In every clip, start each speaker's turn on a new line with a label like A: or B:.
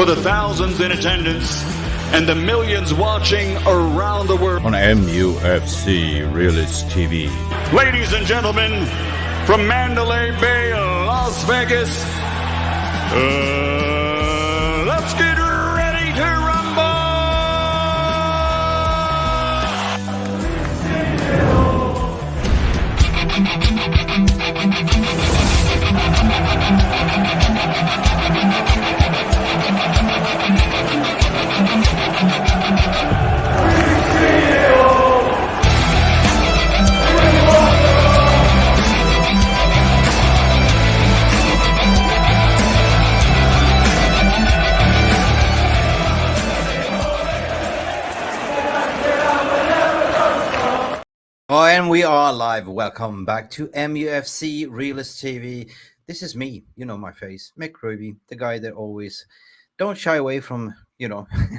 A: for the thousands in attendance and the millions watching around the world
B: on MUFC Realist TV.
A: Ladies and gentlemen, from Mandalay Bay, Las Vegas, let's get ready to rumble!
C: Oh, and we are live. Welcome back to MUFC Realist TV. This is me. You know my face, Mick, the guy that always don't shy away from,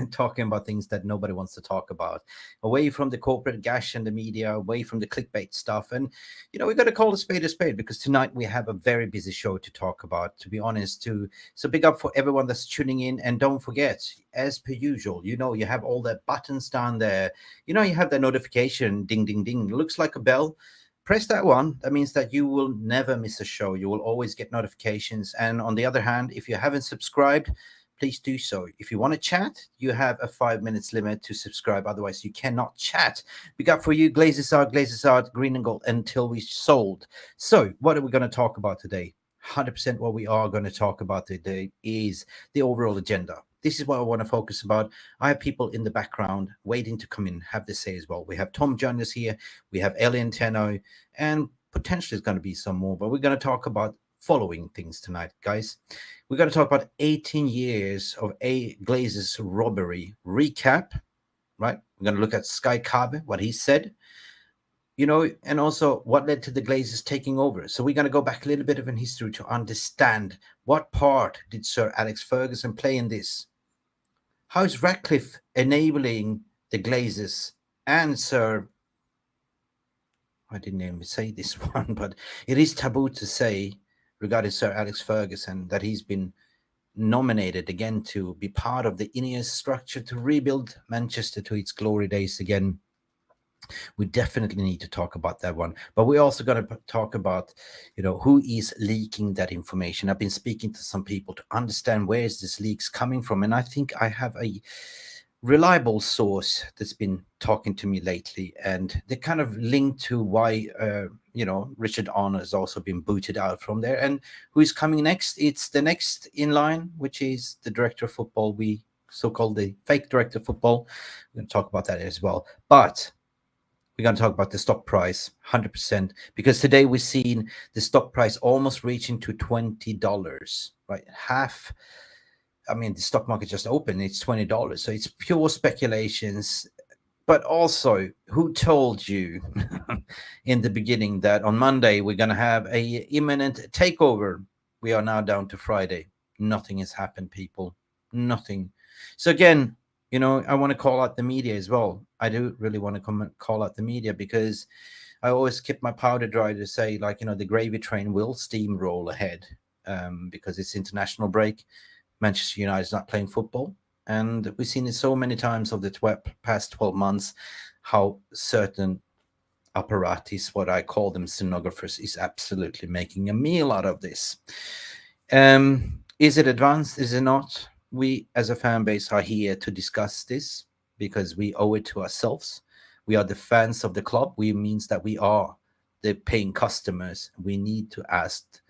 C: talking about things that nobody wants to talk about, away from the corporate gash and the media, away from the clickbait stuff. And, we got to call a spade because tonight we have a very busy show to talk about, to be honest, too. So big up for everyone that's tuning in. And don't forget, as per usual, you have all the buttons down there. You have the notification, ding, ding, ding. It looks like a bell. Press that one. That means that you will never miss a show. You will always get notifications. And on the other hand, if you haven't subscribed, please do so. If you want to chat, you have a 5 minutes limit to subscribe. Otherwise, you cannot chat. We got for you GlazersOut, green and gold until we sold. So what are we going to talk about today? 100% what we are going to talk about today is the overall agenda. This is what I want to focus about. I have people in the background waiting to come in, have this say as well. We have Tom joining us here. We have Ellie and Teno, and potentially there's going to be some more, but we're going to talk about following things tonight, guys. We're going to talk about 18 years of a Glazers robbery recap, right? We're going to look at Sky Kaveh, what he said, and also what led to the Glazers taking over. So we're going to go back a little bit of in history to understand what part did Sir Alex Furgusons play in this. How is Ratcliffe enabling the Glazers and Sir, I didn't even say this one, but it is taboo to say regarding Sir Alex Furgusons that he's been nominated again to be part of the Ineos structure to rebuild Manchester to its glory days again. We definitely need to talk about that one, but we're also going to talk about, who is leaking that information. I've been speaking to some people to understand where is this leaks coming from, and I think I have a reliable source that's been talking to me lately, and they kind of link to why Richard Arnold has also been booted out from there. And who is coming next? It's the next in line, which is the director of football, we so-called the fake director of football. We're going to talk about that as well, but we're going to talk about the stock price 100%, because today we've seen the stock price almost reaching to $20, right? The stock market just opened, it's $20. So it's pure speculations. But also, who told you in the beginning that on Monday we're going to have a imminent takeover? We are now down to Friday. Nothing has happened, people. Nothing. So again, I want to call out the media as well. I do really want to call out the media, because I always keep my powder dry to say, the gravy train will steamroll ahead because it's international break. Manchester United is not playing football. And we've seen it so many times over the past 12 months, how certain apparatus, what I call them stenographers, is absolutely making a meal out of this. Is it advanced? Is it not? We, as a fan base, are here to discuss this because we owe it to ourselves. We are the fans of the club. We means that we are the paying customers. We need to ask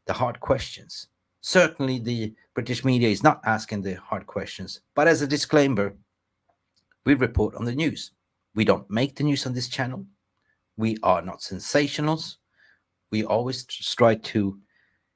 C: the hard questions. Certainly, the British media is not asking the hard questions. But as a disclaimer, we report on the news. We don't make the news on this channel. We are not sensationals. We always strive to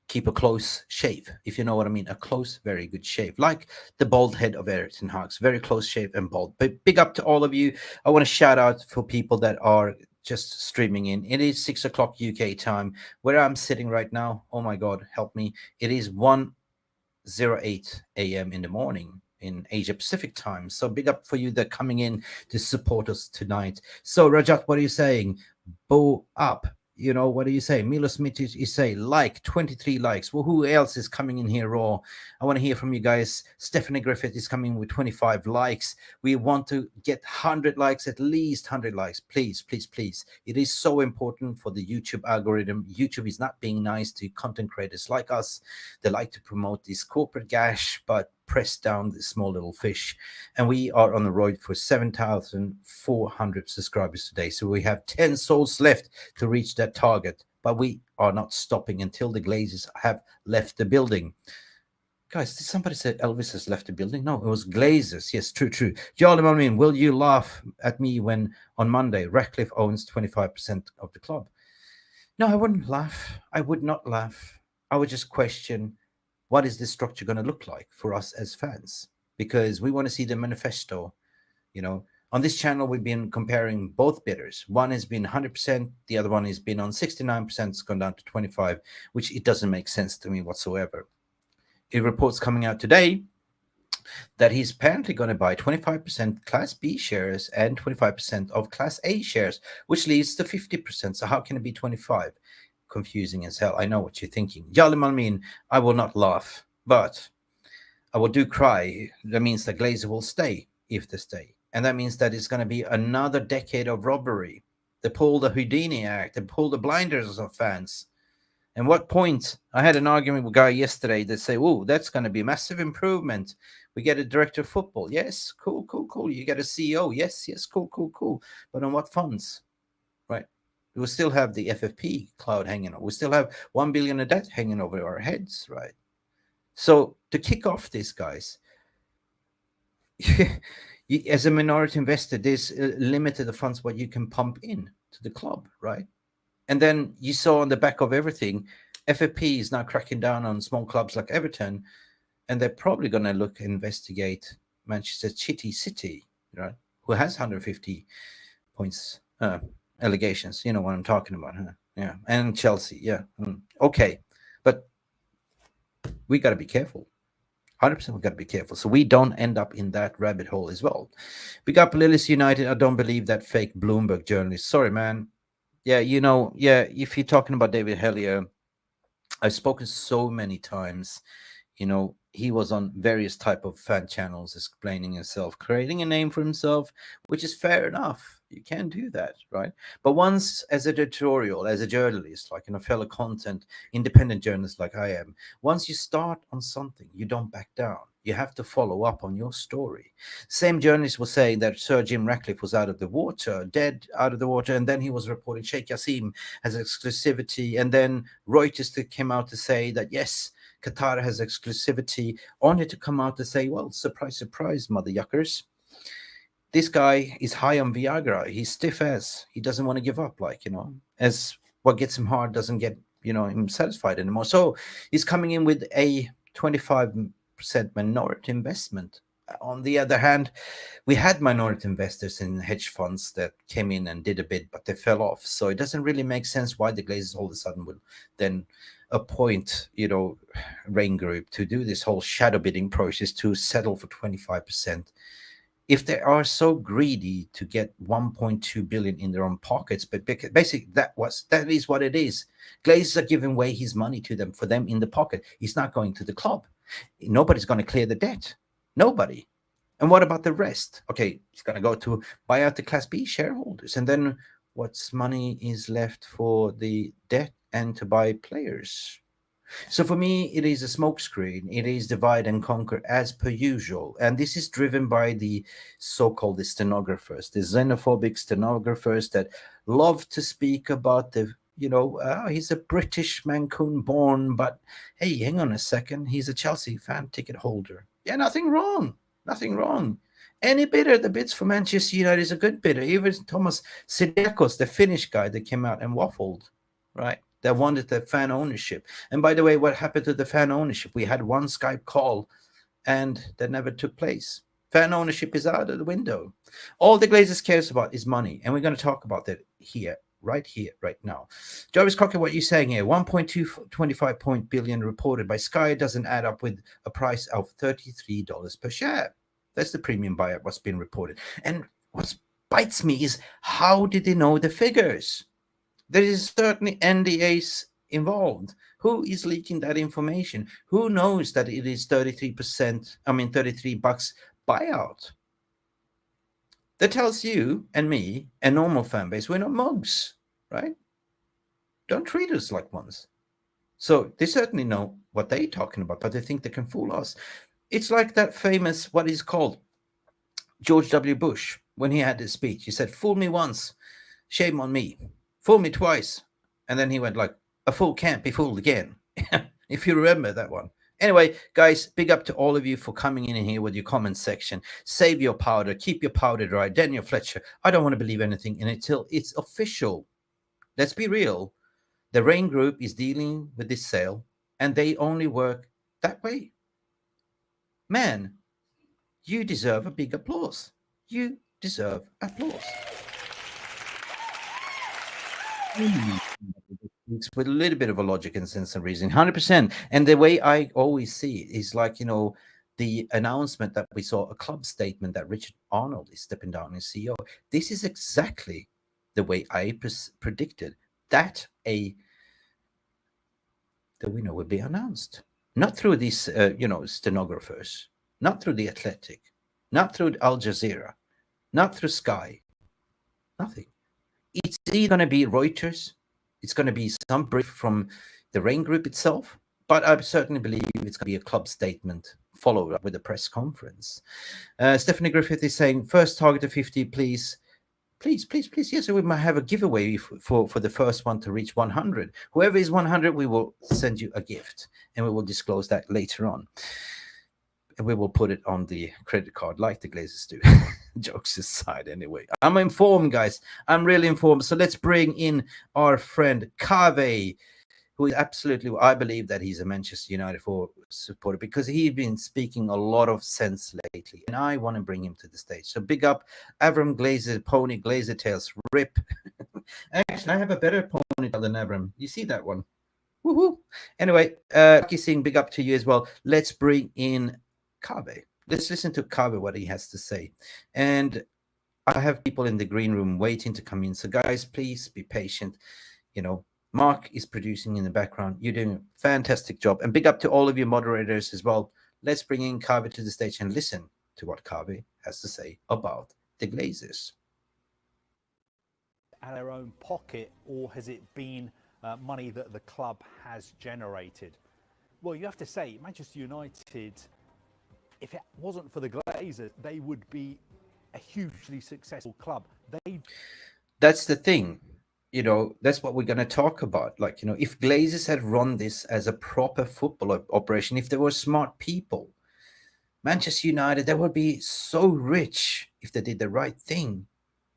C: keep a close shave, if you know what I mean. A close, very good shave. Like the bald head of Erik ten Hag's. Very close shave and bald. But big up to all of you. I want to shout out for people that are just streaming in. It is 6 o'clock UK time where I'm sitting right now. Oh my God, help me. It is 1:08 a.m. in the morning in Asia Pacific time. So big up for you that coming in to support us tonight. So Rajat, what are you saying? Bow up. You know, what do you say? Milo Smith is say like 23 likes. Well, who else is coming in here raw? I want to hear from you guys. Stephanie Griffith is coming with 25 likes. We want to get 100 likes, at least 100 likes. Please, please, please. It is so important for the YouTube algorithm. YouTube is not being nice to content creators like us. They like to promote this corporate gash, but press down the small little fish. And we are on the road for 7,400 subscribers today. So we have 10 souls left to reach that target, but we are not stopping until the Glazers have left the building. Guys, did somebody say Elvis has left the building? No, it was Glazers. Yes, true. Jarvis, I mean, will you laugh at me when on Monday Ratcliffe owns 25% of the club? No, I wouldn't laugh. I would not laugh. I would just question, what is this structure going to look like for us as fans? Because we want to see the manifesto. You know, on this channel, we've been comparing both bidders. One has been 100%, the other one has been on 69%, it's gone down to 25, which it doesn't make sense to me whatsoever. A report's coming out today that he's apparently going to buy 25% Class B shares and 25% of Class A shares, which leads to 50%. So how can it be 25? Confusing as hell. I know what you're thinking. Yalimalmin, I will not laugh, but I will do cry. That means that Glazer will stay if they stay. And that means that it's going to be another decade of robbery. They pull the Houdini act. They pull the blinders of fans. And what point? I had an argument with a guy yesterday that say, oh, that's going to be a massive improvement. We get a director of football. Yes, cool. You get a CEO. Yes, cool. But on what funds? Right? We will still have the FFP cloud hanging over. We still have 1 billion of debt hanging over our heads, right? So to kick off this, guys, as a minority investor, there's limited funds what you can pump in to the club, right? And then you saw on the back of everything, FFP is now cracking down on small clubs like Everton, and they're probably going to investigate Manchester City, right? Who has 150 points allegations. You know what I'm talking about, huh? Yeah, and Chelsea, yeah. Okay, but we got to be careful. 100% we got to be careful so we don't end up in that rabbit hole as well. Big up Lillis United. I don't believe that fake Bloomberg journalist. Sorry, man. Yeah, if you're talking about David Hellier, I've spoken so many times. He was on various type of fan channels explaining himself, creating a name for himself, which is fair enough. You can do that, right? But once, as a editorial, as a journalist, like a fellow content, independent journalist like I am, once you start on something, you don't back down. You have to follow up on your story. Same journalist was saying that Sir Jim Ratcliffe was out of the water, dead out of the water, and then he was reporting Sheikh Yassim has exclusivity, and then Reuters came out to say that, yes, Qatar has exclusivity, only to come out to say, well, surprise, surprise, mother yuckers. This guy is high on Viagra. He's stiff as. He doesn't want to give up, as what gets him hard doesn't get, him satisfied anymore. So he's coming in with a 25% minority investment. On the other hand, we had minority investors in hedge funds that came in and did a bid, but they fell off. So it doesn't really make sense why the Glazers all of a sudden will then appoint, Rain Group to do this whole shadow bidding process to settle for 25%. If they are so greedy to get 1.2 billion in their own pockets, but basically that is what it is. Glazers are giving away his money to them, for them in the pocket. He's not going to the club. Nobody's going to clear the debt. Nobody. And what about the rest? Okay, he's going to go to buy out the Class B shareholders. And then what's money is left for the debt and to buy players? So for me, it is a smokescreen. It is divide and conquer as per usual. And this is driven by the so-called stenographers, the xenophobic stenographers that love to speak about the, he's a British Mancoon born, but hey, hang on a second. He's a Chelsea fan ticket holder. Yeah, nothing wrong. Any bidder that bids for Manchester United is a good bidder. Even Thomas Sidiakos, the Finnish guy that came out and waffled, right? They wanted the fan ownership. And by the way, what happened to the fan ownership? We had one Skype call and that never took place. Fan ownership is out of the window. All the Glazers cares about is money. And we're going to talk about that right now. Jarvis Cocker, what you're saying here, 1.225 billion reported by Sky doesn't add up with a price of $33 per share. That's the premium buyout what's been reported. And what bites me is, how did they know the figures? There is certainly NDAs involved. Who is leaking that information? Who knows that it is 33%, I mean, 33 bucks buyout? That tells you and me, a normal fan base, we're not mugs, right? Don't treat us like ones. So they certainly know what they're talking about, but they think they can fool us. It's like that famous, what is called, George W. Bush, when he had his speech. He said, fool me once, shame on me. Fool me twice. And then he went like, a fool can't be fooled again. If you remember that one. Anyway, guys, big up to all of you for coming in here with your comment section. Save your powder. Keep your powder dry. Daniel Fletcher, I don't want to believe anything in it till it's official. Let's be real. The Rain Group is dealing with this sale, and they only work that way. Man, you deserve a big applause. You deserve applause. It's with a little bit of a logic and sense and reason, 100%. And the way I always see it is like, the announcement that we saw, a club statement that Richard Arnold is stepping down as CEO. This is exactly the way I predicted that the winner would be announced. Not through these, stenographers, not through The Athletic, not through Al Jazeera, not through Sky, nothing. It's either going to be Reuters, it's going to be some brief from the Rain Group itself, but I certainly believe it's going to be a club statement followed up with a press conference. Stephanie Griffith is saying, first target of 50, please. Please. Yes, we might have a giveaway for the first one to reach 100. Whoever is 100, we will send you a gift, and we will disclose that later on. And we will put it on the credit card like the Glazers do. Jokes aside, anyway. I'm informed, guys. I'm really informed. So let's bring in our friend Kaveh, who is absolutely, I believe that he's a Manchester United supporter because he's been speaking a lot of sense lately. And I want to bring him to the stage. So big up, Avram Glazer, Pony Glazer Tails, rip. Actually, I have a better ponytail than Avram. You see that one? Woohoo. Anyway, Lucky Singh, big up to you as well. Let's bring in Kaveh. Let's listen to Kaveh, what he has to say. And I have people in the green room waiting to come in. So guys, please be patient. Mark is producing in the background. You're doing a fantastic job. And big up to all of your moderators as well. Let's bring in Kaveh to the stage and listen to what Kaveh has to say about the Glazers.
D: Out of their own pocket, or has it been money that the club has generated? Well, you have to say, Manchester United, if it wasn't for the Glazers, they would be a hugely successful club.
C: That's the thing. That's what we're going to talk about. Like, if Glazers had run this as a proper football operation, if there were smart people, Manchester United, they would be so rich if they did the right thing.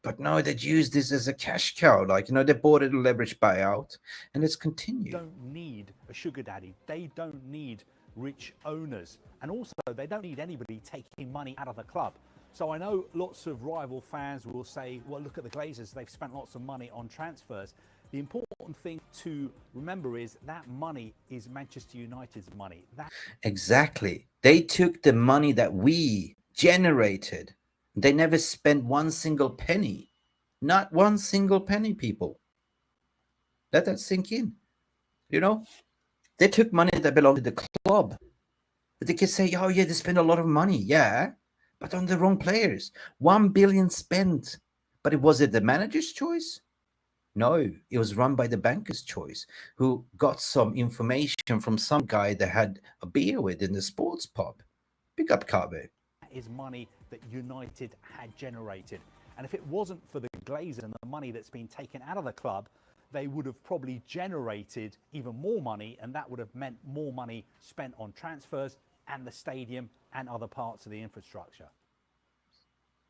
C: But no, they'd use this as a cash cow. Like, they bought it a leverage buyout, and let's continue.
D: They don't need a sugar daddy. They don't need rich owners. And also, they don't need anybody taking money out of the club. So I know lots of rival fans will say, well, look at the Glazers, they've spent lots of money on transfers. The important thing to remember is that money is Manchester United's money.
C: Exactly. They took the money that we generated. They never spent one single penny. Not one single penny, people. Let that sink in. They took money that belonged to the club. But they can say, oh, yeah, they spent a lot of money. Yeah. But on the wrong players. 1 billion spent. But was it the manager's choice? No, it was run by the banker's choice, who got some information from some guy they had a beer with in the sports pub. Pick up Kaveh.
D: That is money that United had generated. And if it wasn't for the Glazers and the money that's been taken out of the club, they would have probably generated even more money, and that would have meant more money spent on transfers and the stadium and other parts of the infrastructure.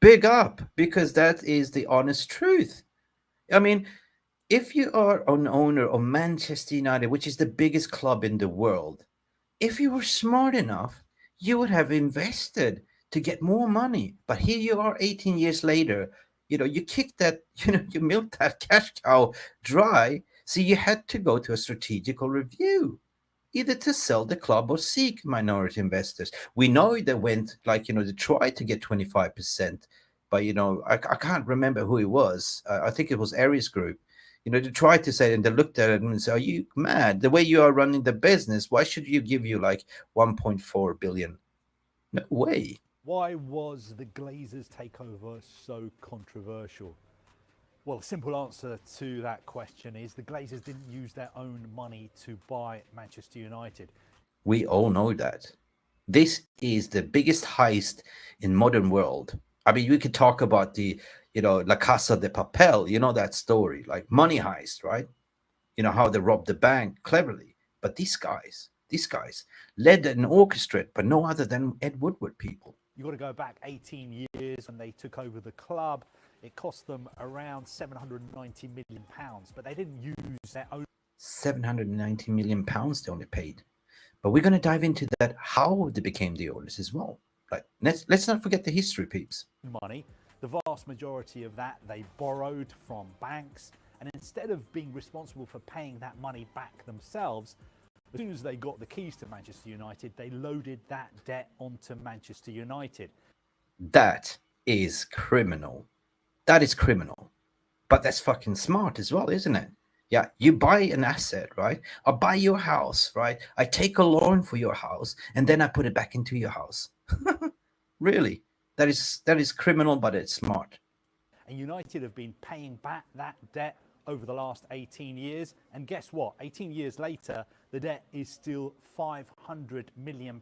C: Big up, because that is the honest truth. I mean, if you are an owner of Manchester United, which is the biggest club in the world, if you were smart enough, you would have invested to get more money. But here you are 18 years later, you kicked that, you milked that cash cow dry. So you had to go to a strategical review, either to sell the club or seek minority investors. We know they went they tried to get 25%, but I can't remember who it was. I think it was Aries Group. You know, they tried to say, and they looked at it and said, "Are you mad? The way you are running the business, why should you give you like 1.4 billion? No way."
D: Why was the Glazers takeover so controversial? Well, the simple answer to that question is the Glazers didn't use their own money to buy Manchester United.
C: We all know that. This is the biggest heist in modern world. I mean, we could talk about the, La Casa de Papel, that story, like money heist, right? You know, how they robbed the bank cleverly. But these guys led and orchestrated, but no other than Ed Woodward people.
D: You've got to go back 18 years when they took over the club. It cost them around £790 million, but they didn't use their own
C: 790 million pounds they only paid. But we're going to dive into that, how they became the owners as well. Like, let's not forget the history, peeps.
D: money. The vast majority of that they borrowed from banks, and instead of being responsible for paying that money back themselves, as soon as they got the keys to Manchester United, they loaded that debt onto Manchester United.
C: That is criminal. That is criminal. But that's fucking smart as well, isn't it? Yeah, you buy an asset, right? I buy your house, right? I take a loan for your house, and then I put it back into your house. Really? That is criminal, but it's smart.
D: And United have been paying back that debt over the last 18 years. And guess what? 18 years later, the debt is still £500 million.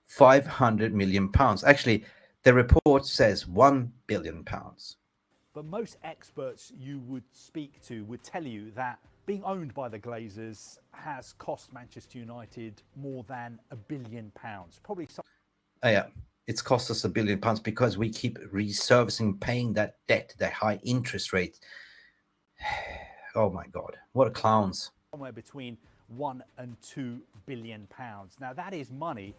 C: 500 million pounds. Actually, the report says 1 billion pounds.
D: But most experts you would speak to would tell you that being owned by the Glazers has cost Manchester United more than £1 billion. Probably some.
C: Yeah, it's cost us £1 billion because we keep reservicing, paying that debt, that high interest rate. Oh my God, what a clowns.
D: Somewhere between £1 and £2 billion. Now that is money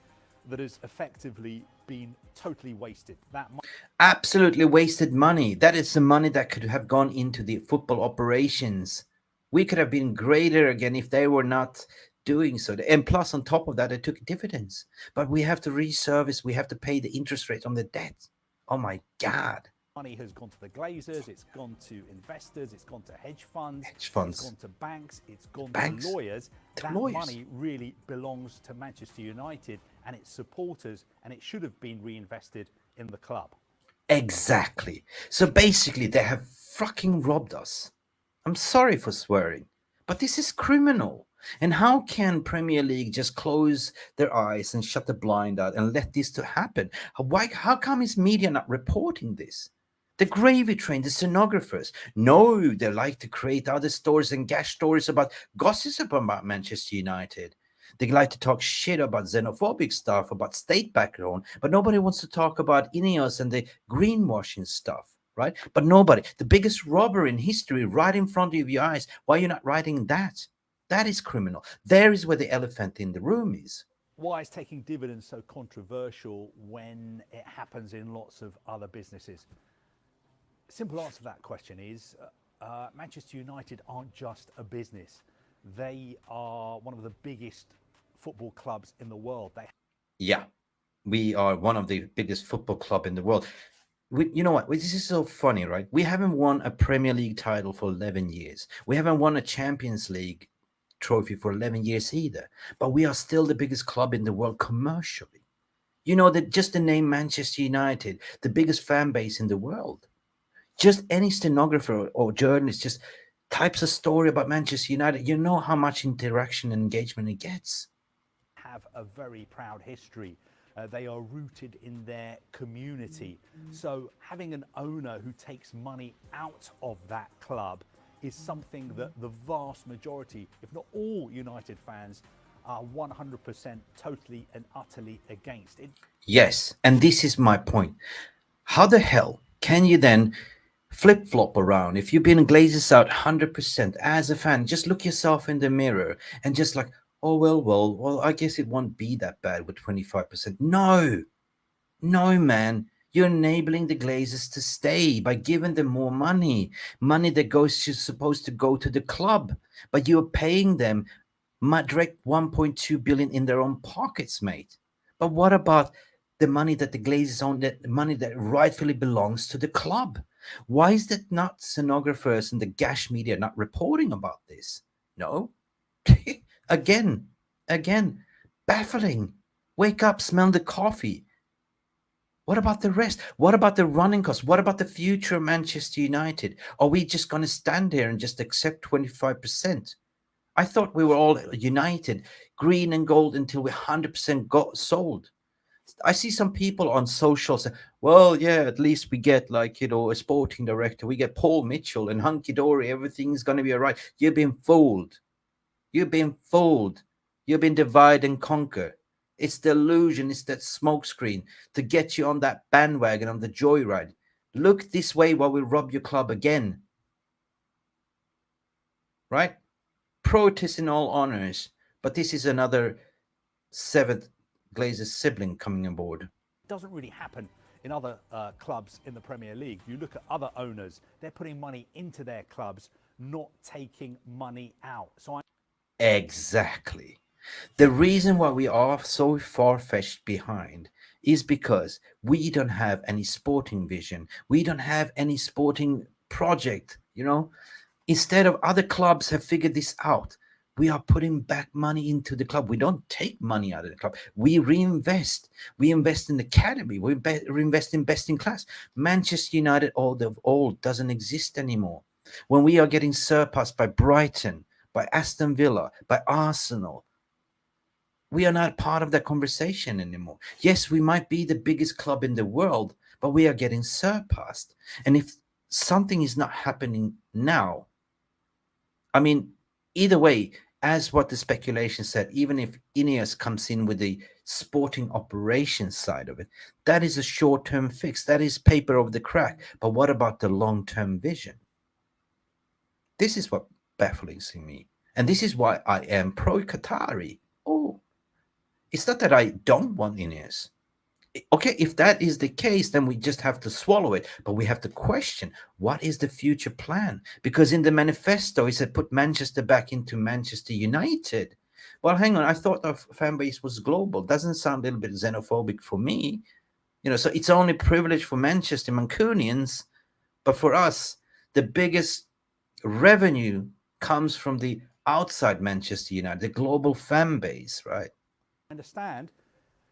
D: that has effectively been totally wasted. That
C: Absolutely wasted money. That is the money that could have gone into the football operations. We could have been greater again if they were not doing so. And plus, on top of that, they took dividends. But we have to reservice. We have to pay the interest rate on the debt. Oh my God.
D: money has gone to the Glazers, it's gone to investors, it's gone to hedge funds,
C: it's gone
D: to banks, it's gone
C: banks,
D: to lawyers. That
C: lawyers.
D: Money really belongs to Manchester United and its supporters, and it should have been reinvested in the club.
C: Exactly. So basically, they have fucking robbed us. I'm sorry for swearing, but this is criminal. And how can Premier League just close their eyes and shut the blind out and let this to happen? How come is media not reporting this? The gravy train, the stenographers, no, they like to create other stories and gash stories about gossip about Manchester United. They like to talk shit about xenophobic stuff, about state background, but nobody wants to talk about Ineos and the greenwashing stuff, right? But nobody, the biggest robber in history right in front of your eyes, why are you not writing that? That is criminal. There is where the elephant in the room is.
D: Why is taking dividends so controversial when it happens in lots of other businesses? Simple answer to that question is Manchester United aren't just a business. They are one of the biggest football clubs in the world.
C: Yeah, we are one of the biggest football club in the world. You know what? This is so funny, right? We haven't won a Premier League title for 11 years. We haven't won a Champions League trophy for 11 years either. But we are still the biggest club in the world commercially. You know, that just the name Manchester United, the biggest fan base in the world. Just any stenographer or journalist just types a story about Manchester United. You know how much interaction and engagement it gets.
D: Have a very proud history. They are rooted in their community. So having an owner who takes money out of that club is something that the vast majority, if not all United fans, are 100% totally and utterly against it.
C: Yes, and this is my point. How the hell can you then flip-flop around if you've been GlazersOut 100% as a fan? Just look yourself in the mirror and just like, oh, well, I guess it won't be that bad with 25%. No, man. You're enabling the Glazers to stay by giving them more money that supposed to go to the club, but you're paying them direct 1.2 billion in their own pockets, mate. But what about the money that the Glazers own, the money that rightfully belongs to the club? Why is that not scenographers and the gash media not reporting about this? No. again, baffling. Wake up, smell the coffee. What about the rest? What about the running costs? What about the future of Manchester United? Are we just going to stand here and just accept 25%? I thought we were all united, green and gold until we 100% got sold. I see some people on social say, well, yeah, at least we get like, a sporting director. We get Paul Mitchell and hunky dory. Everything's going to be all right. You've been fooled. You've been fooled. You've been divide and conquer. It's the illusion. It's that smokescreen to get you on that bandwagon on the joyride. Look this way while we rob your club again. Right? Protest in all honors. But this is another seventh Glazers sibling coming on board.
D: It doesn't really happen in other clubs in the Premier League. You look at other owners, they're putting money into their clubs, not taking money out.
C: Exactly. The reason why we are so far-fetched behind is because we don't have any sporting vision. We don't have any sporting project, Instead of other clubs have figured this out, we are putting back money into the club. We don't take money out of the club. We reinvest. We invest in the academy. We reinvest in best in class. Manchester United, all doesn't exist anymore. When we are getting surpassed by Brighton, by Aston Villa, by Arsenal, we are not part of that conversation anymore. Yes, we might be the biggest club in the world, but we are getting surpassed. And if something is not happening now, I mean, either way, as what the speculation said, even if Ineos comes in with the sporting operations side of it, that is a short-term fix. That is paper over the crack. But what about the long-term vision? This is what baffles me. And this is why I am pro-Qatari. Oh, it's not that I don't want Ineos. Okay, if that is the case, then we just have to swallow it. But we have to question, what is the future plan? Because in the manifesto, it said put Manchester back into Manchester United. Well, hang on. I thought our fan base was global. Doesn't sound a little bit xenophobic for me. So it's only privilege for Manchester Mancunians. But for us, the biggest revenue comes from the outside Manchester United, the global fan base, right?
D: I understand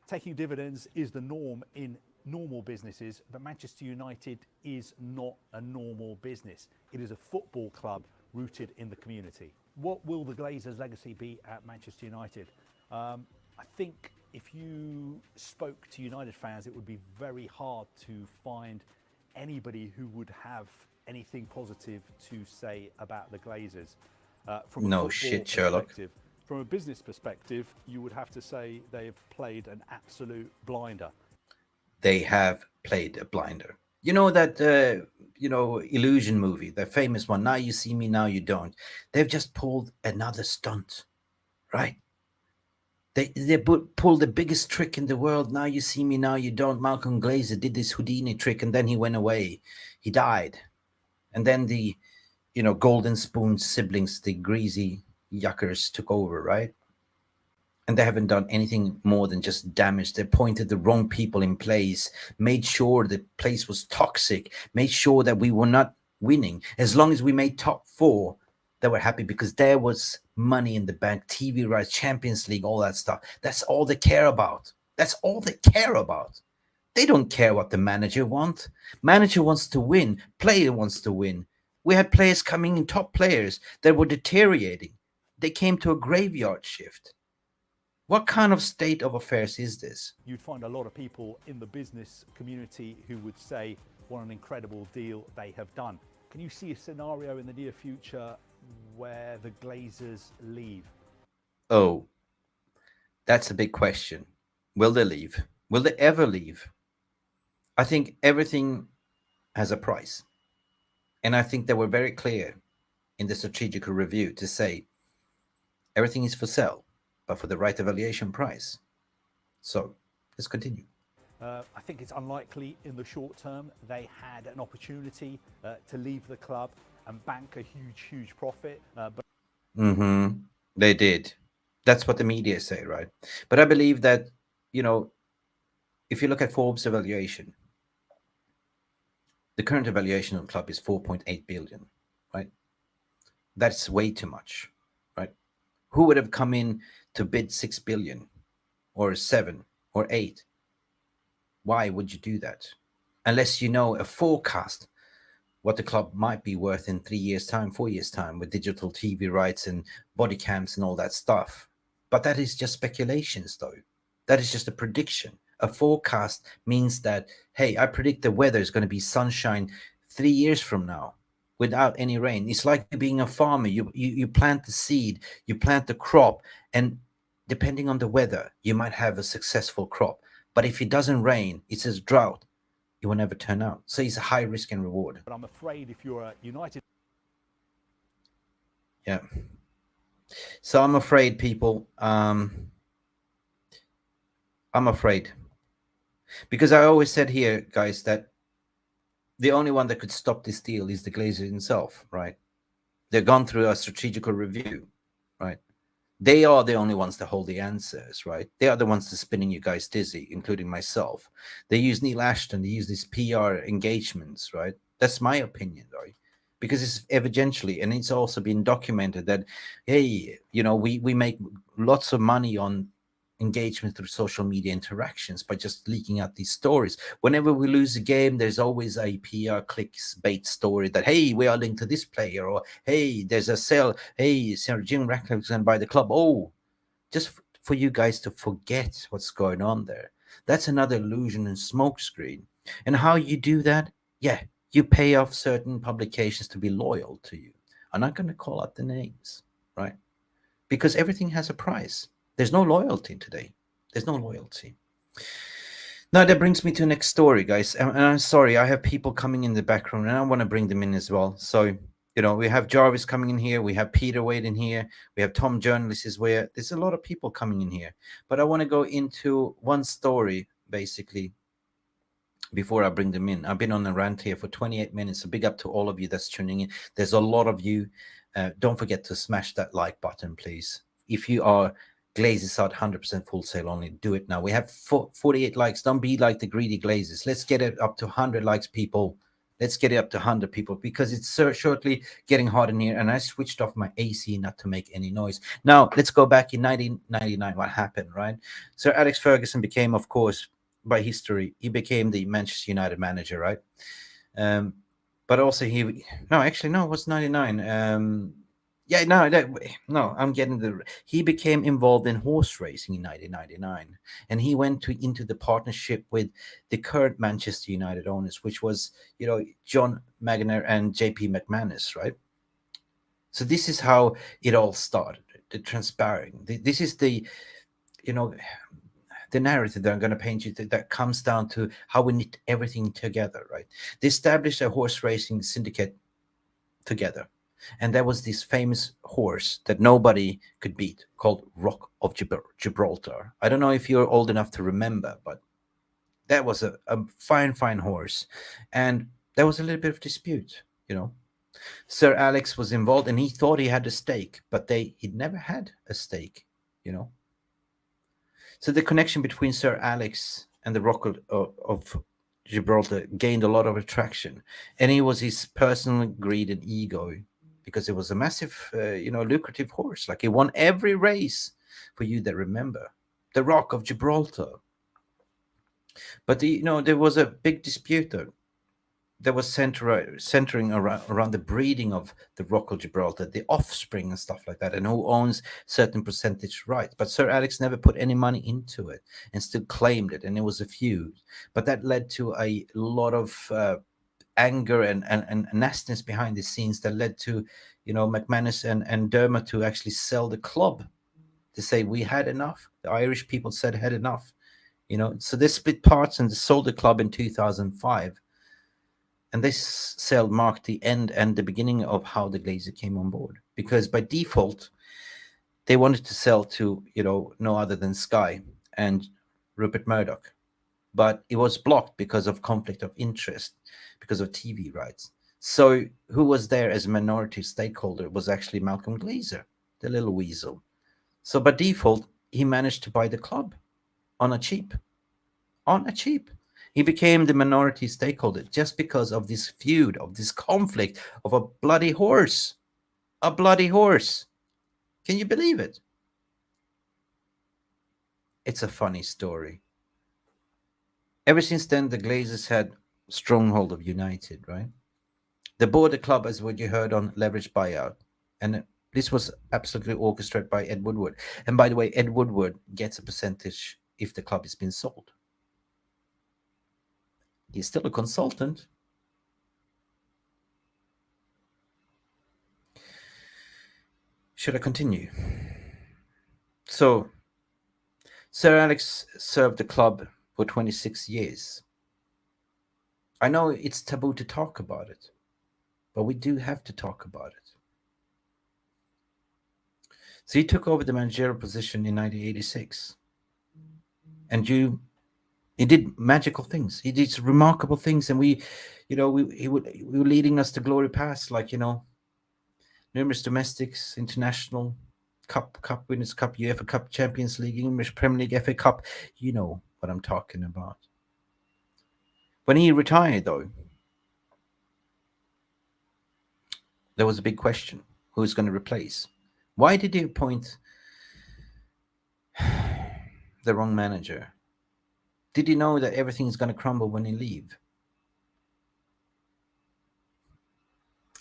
D: taking dividends is the norm in normal businesses, but Manchester United is not a normal business. It is a football club rooted in the community. What will the Glazers' legacy be at Manchester United? I think if you spoke to United fans, it would be very hard to find anybody who would have anything positive to say about the Glazers. From
C: no shit, Sherlock.
D: From a business perspective, you would have to say they have played an absolute blinder.
C: They have played a blinder. You know that, Illusion movie, the famous one, Now You See Me, Now You Don't. They've just pulled another stunt, right? They pulled the biggest trick in the world. Now you see me, now you don't. Malcolm Glazer did this Houdini trick, and then he went away. He died. And then the, Golden Spoon siblings, the greasy yuckers, took over, right? And they haven't done anything more than just damage. They appointed the wrong people in place, made sure the place was toxic, made sure that we were not winning. As long as we made top 4, they were happy because there was money in the bank, TV rights, Champions League, all that stuff. That's all they care about. That's all they care about. They don't care what the manager wants. Manager wants to win. Player wants to win. We had players coming in, top players that were deteriorating. They came to a graveyard shift. What kind of state of affairs is this?
D: You'd find a lot of people in the business community who would say what an incredible deal they have done. Can you see a scenario in the near future where the Glazers leave?
C: Oh, that's a big question. Will they leave? Will they ever leave? I think everything has a price. And I think they were very clear in the strategic review to say everything is for sale, but for the right evaluation price. So let's continue.
D: I think it's unlikely in the short term. They had an opportunity to leave the club and bank a huge profit.
C: They did. That's what the media say, right? But I believe that, if you look at Forbes evaluation, The current evaluation of the club is 4.8 billion, right? That's way too much, right? Who would have come in to bid 6 billion or 7 or 8? Why would you do that? Unless you know a forecast what the club might be worth in 3 years' time, 4 years' time, with digital TV rights and body cams and all that stuff. But that is just speculations, though. That is just a prediction. A forecast means that, hey, I predict the weather is going to be sunshine 3 years from now without any rain. It's like being a farmer. You plant the seed, you plant the crop, and depending on the weather, you might have a successful crop. But if it doesn't rain, it's a drought, it will never turn out. So it's a high risk and reward.
D: But I'm afraid if you're a United...
C: Yeah. So I'm afraid, people, I'm afraid. Because I always said here, guys, that the only one that could stop this deal is the Glazer himself, right? They've gone through a strategical review, right? They are the only ones that hold the answers, right? They are the ones that are spinning you guys dizzy, including myself. They use Neil Ashton, they use these PR engagements, right? That's my opinion, right? Because it's evidentially, and it's also been documented that, hey, you know, we make lots of money on engagement through social media interactions by just leaking out these stories. Whenever we lose a game, there's always a PR clickbait story that, hey, we are linked to this player, or hey, there's a sale, hey, Sir Jim Ratcliffe is going to buy the club. Oh, just for you guys to forget what's going on there. That's another illusion and smokescreen. And how you do that? Yeah, you pay off certain publications to be loyal to you. I'm not going to call out the names, right? Because everything has a price. There's no loyalty today. There's no loyalty. Now, that brings me to the next story, guys. And I'm sorry, I have people coming in the background, and I want to bring them in as well. So, you know, we have Jarvis coming in here. We have Peter waiting here. We have Tom Journalist is where. There's a lot of people coming in here. But I want to go into one story, basically, before I bring them in. I've been on a rant here for 28 minutes. So big up to all of you that's tuning in. There's a lot of you. Don't forget to smash that like button, please. If you are GlazersOut 100% full sale only, do it now. We have 48 likes. Don't be like the greedy Glazers. Let's get it up to 100 likes, people. Let's get it up to 100 people, because it's shortly getting hot in here, and I switched off my AC not to make any noise. Now, let's go back in 1999. What happened, right? Sir Alex Furgusons became, of course, by history, he became the Manchester United manager, right? But also it was 99. He became involved in horse racing in 1999, and he went into the partnership with the current Manchester United owners, which was, you know, John Magner and JP McManus, right? So this is how it all started, the transparent. This is the, you know, the narrative that I'm going to paint you that comes down to how we knit everything together, right? They established a horse racing syndicate together. And there was this famous horse that nobody could beat called Rock of Gibraltar. I don't know if you're old enough to remember, but that was a fine, fine horse. And there was a little bit of dispute, you know. Sir Alex was involved, and he thought he had a stake, but he'd never had a stake, you know. So the connection between Sir Alex and the Rock of Gibraltar gained a lot of attraction. And it was his personal greed and ego, because it was a massive, lucrative horse. Like, he won every race, for you that remember. The Rock of Gibraltar. But, there was a big dispute, though. That was centering around the breeding of the Rock of Gibraltar, the offspring and stuff like that, and who owns certain percentage rights. But Sir Alex never put any money into it and still claimed it, and it was a feud. But that led to a lot of anger and nastiness behind the scenes that led to, McManus and Dermot to actually sell the club, to say we had enough. The Irish people said had enough, So they split parts and they sold the club in 2005. And this sale marked the end and the beginning of how the Glazer came on board, because by default, they wanted to sell to, no other than Sky and Rupert Murdoch. But it was blocked because of conflict of interest, because of TV rights. So who was there as a minority stakeholder was actually Malcolm Glazer, the little weasel. So by default, he managed to buy the club on a cheap. He became the minority stakeholder just because of this feud, of this conflict, of a bloody horse. A bloody horse. Can you believe it? It's a funny story. Ever since then, the Glazers had stronghold of United, right? They bought the club, as what you heard, on leveraged buyout. And this was absolutely orchestrated by Ed Woodward. And by the way, Ed Woodward gets a percentage if the club has been sold. He's still a consultant. Should I continue? So, Sir Alex served the club for 26 years. I know it's taboo to talk about it, but we do have to talk about it. So he took over the managerial position in 1986. And he did magical things. He did remarkable things. And we were leading us to glory past, like, numerous domestics, international, Cup, Winners' Cup, UEFA Cup, Champions League, English Premier League, FA Cup. You know what I'm talking about. When he retired, though, there was a big question. Who's going to replace? Why did he appoint the wrong manager? Did he know that everything is going to crumble when he leaves?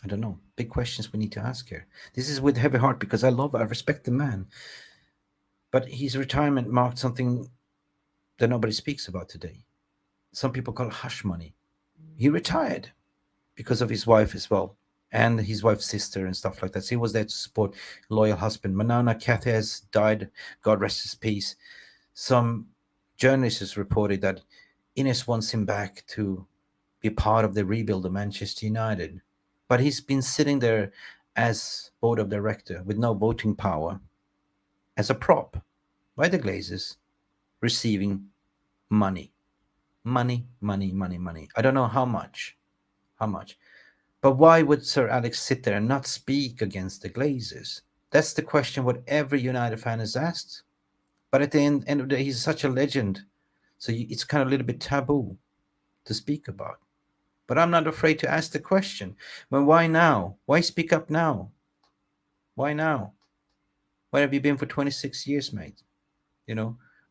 C: I don't know. Big questions we need to ask here. This is with heavy heart because I respect the man. But his retirement marked something that nobody speaks about today. Some people call it hush money. He retired because of his wife as well, and his wife's sister and stuff like that. So he was there to support a loyal husband. Manana Kaveh has died. God rest his peace. Some journalists reported that Ineos wants him back to be part of the rebuild of Manchester United. But he's been sitting there as board of director with no voting power, as a prop by the Glazers, receiving money. Money. I don't know how much. But why would Sir Alex sit there and not speak against the Glazers? That's the question what every United fan has asked. But at the end of the day, he's such a legend. So it's kind of a little bit taboo to speak about. But I'm not afraid to ask the question. But why now? Why speak up now? Why now? Where have you been for 26 years, mate?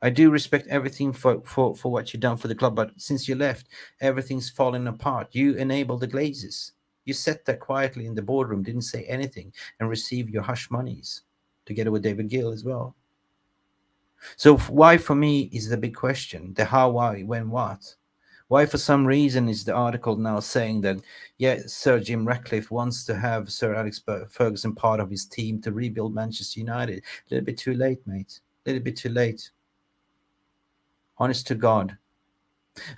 C: I do respect everything for what you've done for the club, but since you left, everything's fallen apart. You enabled the Glazers. You sat there quietly in the boardroom, didn't say anything, and received your hush monies together with David Gill as well. So why, for me, is the big question. The how, why, when, what. Why, for some reason, is the article now saying that, Sir Jim Ratcliffe wants to have Sir Alex Furguson part of his team to rebuild Manchester United. A little bit too late, mate. A little bit too late. Honest to God.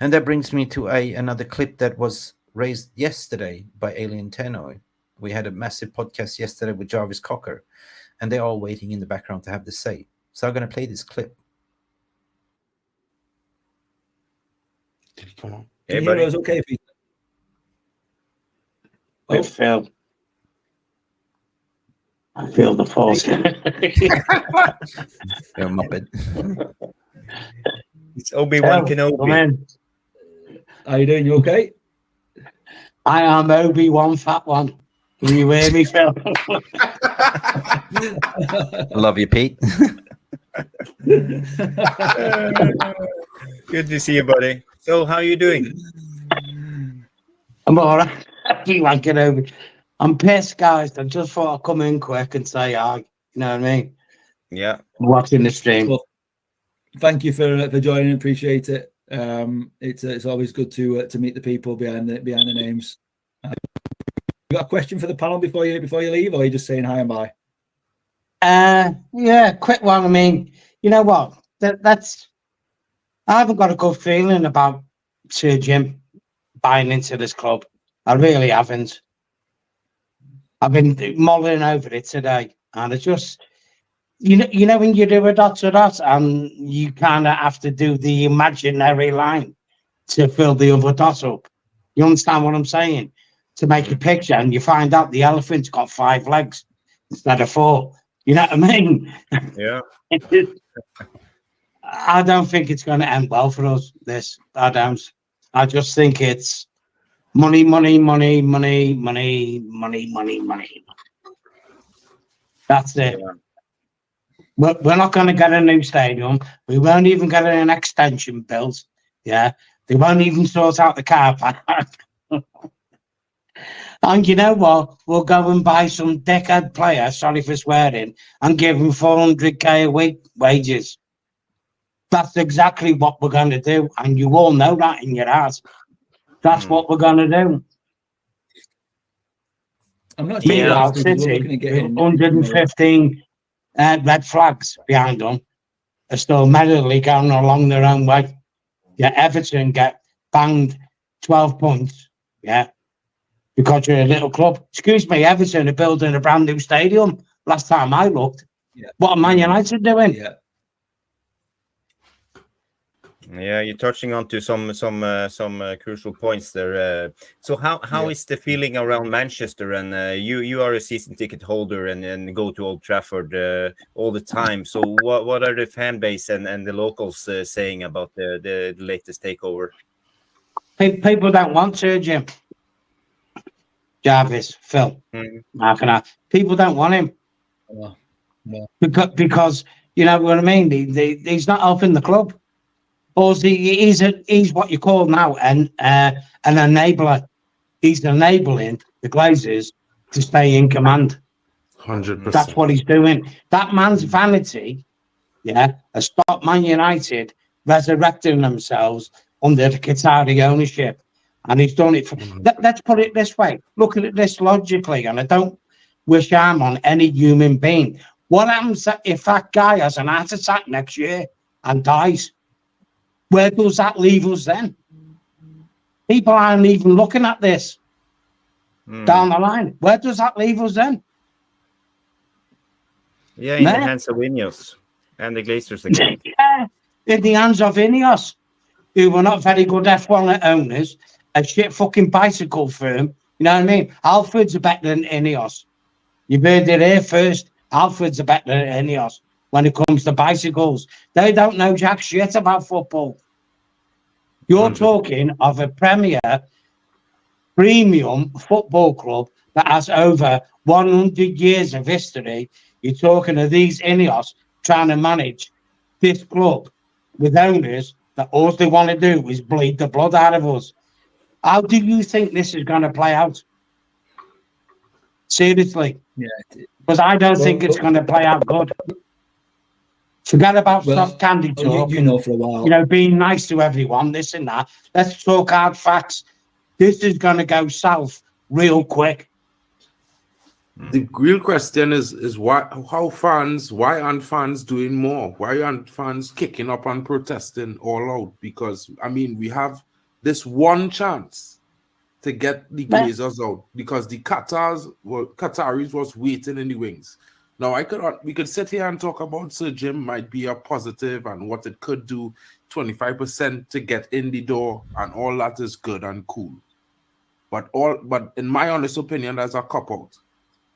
C: And that brings me to another clip that was raised yesterday by Alien Teno. We had a massive podcast yesterday with Jarvis Cocker, and they're all waiting in the background to have the say. So I'm going to play this clip.
E: Come on.
F: Can you hear us okay, Peter?
E: I feel the force.
C: You're a muppet.
F: It's Obi-Wan Kenobi. How you doing? You okay?
E: I am Obi-Wan Fat One. Can you hear me, Phil?
C: I love you, Pete.
F: Good to see you, buddy. So, how are you doing?
E: I'm all right. Obi-Wan Kenobi. I'm pissed, guys. I just thought I'd come in quick and say hi. You know what I mean?
F: Yeah.
E: I'm watching the stream.
F: Well, thank you for joining. Appreciate it. It's always good to meet the people behind the names. You got a question for the panel before you leave, or are you just saying hi and bye?
E: Yeah, quick one. I mean, you know what? I haven't got a good feeling about Sir Jim buying into this club. I really haven't. I've been mulling over it today, and it just, you know when you do a dot to dot, and you kind of have to do the imaginary line to fill the other dot up. You understand what I'm saying? To make a picture, and you find out the elephant's got 5 legs instead of 4. You know what I mean?
F: Yeah.
E: I don't think it's going to end well for us. I don't. I just think it's money, money, money, money, money, money, money, money. That's it.
C: Yeah.
E: We're not going to get a new stadium. We won't even get an extension built. Yeah. They won't even sort out the car park. And you know what? We'll go and buy some dickhead player, sorry for swearing, and give him 400k a week wages. That's exactly what we're going to do. And you all know that in your heart. That's what we're going to do.
F: I'm not sure.
E: Meanwhile,
F: because we're
E: City,
F: looking at getting,
E: 115 red flags behind them, are still merrily going along their own way. Yeah, Everton get banged 12 points. Yeah. Because you're a little club. Excuse me, Everton are building a brand new stadium. Last time I looked.
F: Yeah.
E: What are Man United doing?
F: Yeah.
B: Yeah, you're touching on to some crucial points there. So how is the feeling around Manchester? And you are a season ticket holder and go to Old Trafford all the time. So what are the fan base and the locals saying about the latest takeover?
E: People don't want Sir Jim. Jarvis, Phil, Mark and I. People don't want him.
F: Yeah.
E: Because you know what I mean? He's not helping the club. Or he's what you call now an enabler. He's enabling the Glazers to stay in command.
G: 100%.
E: That's what he's doing. That man's vanity, yeah, has stopped Man United resurrecting themselves under the Qatari ownership. And he's done it for... Let's put it this way. Look at this logically, and I don't wish harm on any human being. What happens if that guy has an heart attack next year and dies? Where does that leave us then? People aren't even looking at this down the line. Where does that leave us then?
B: Yeah, in the hands of Ineos and the Glazers again.
E: Yeah, in the hands of Ineos, who were not very good F1 owners, a shit fucking bicycle firm. You know what I mean? Alfred's are better than Ineos. You heard it here first. Alfred's are better than Ineos when it comes to bicycles. They don't know jack shit about football. You're talking of a premier premium football club that has over 100 years of history. You're talking of these Ineos trying to manage this club with owners that all they want to do is bleed the blood out of us. How do you think this is going to play out? Seriously.
F: Yeah.
E: Because I don't think it's going to play out good. Forget about soft candy talk.
F: You know for a while.
E: You know, being nice to everyone, this and that. Let's talk hard facts. This is going to go south real quick.
G: The real question is why aren't fans doing more? Why aren't fans kicking up and protesting all out? Because I mean, we have this one chance to get the Glazers out because the Qataris was waiting in the wings. Now we could sit here and talk about Sir Jim might be a positive and what it could do, 25% to get in the door, and all that is good and cool. But in my honest opinion, there's a cop out.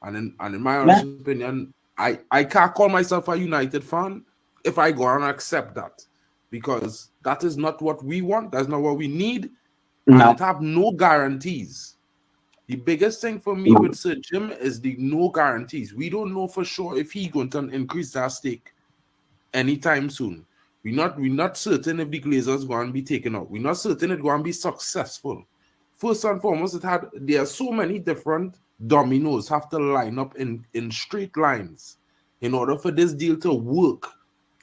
G: And in my honest opinion, I can't call myself a United fan if I go and accept that. Because that is not what we want. That's not what we need. And it have no guarantees. The biggest thing for me with Sir Jim is the no guarantees. We don't know for sure if he's going to increase that stake anytime soon. We're not certain if the Glazers going to be taken out. We're not certain it's going to be successful. First and foremost, there are so many different dominoes have to line up in straight lines in order for this deal to work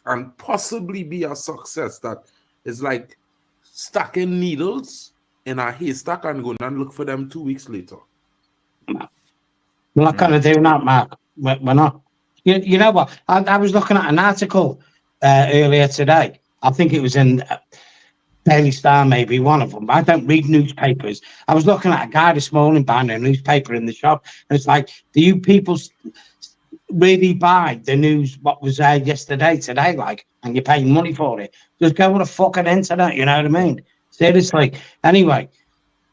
G: and possibly be a success. That is like stacking needles in a haystack and going and look for them 2 weeks later.
E: We're not going to do that, Mark. We're not. You know what? I was looking at an article earlier today. I think it was in Daily Star, maybe one of them. I don't read newspapers. I was looking at a guy this morning buying a newspaper in the shop, and it's like, do you people really buy the news what was there yesterday, today, like, and you're paying money for it? Just go with the fucking internet, you know what I mean? Seriously. Anyway,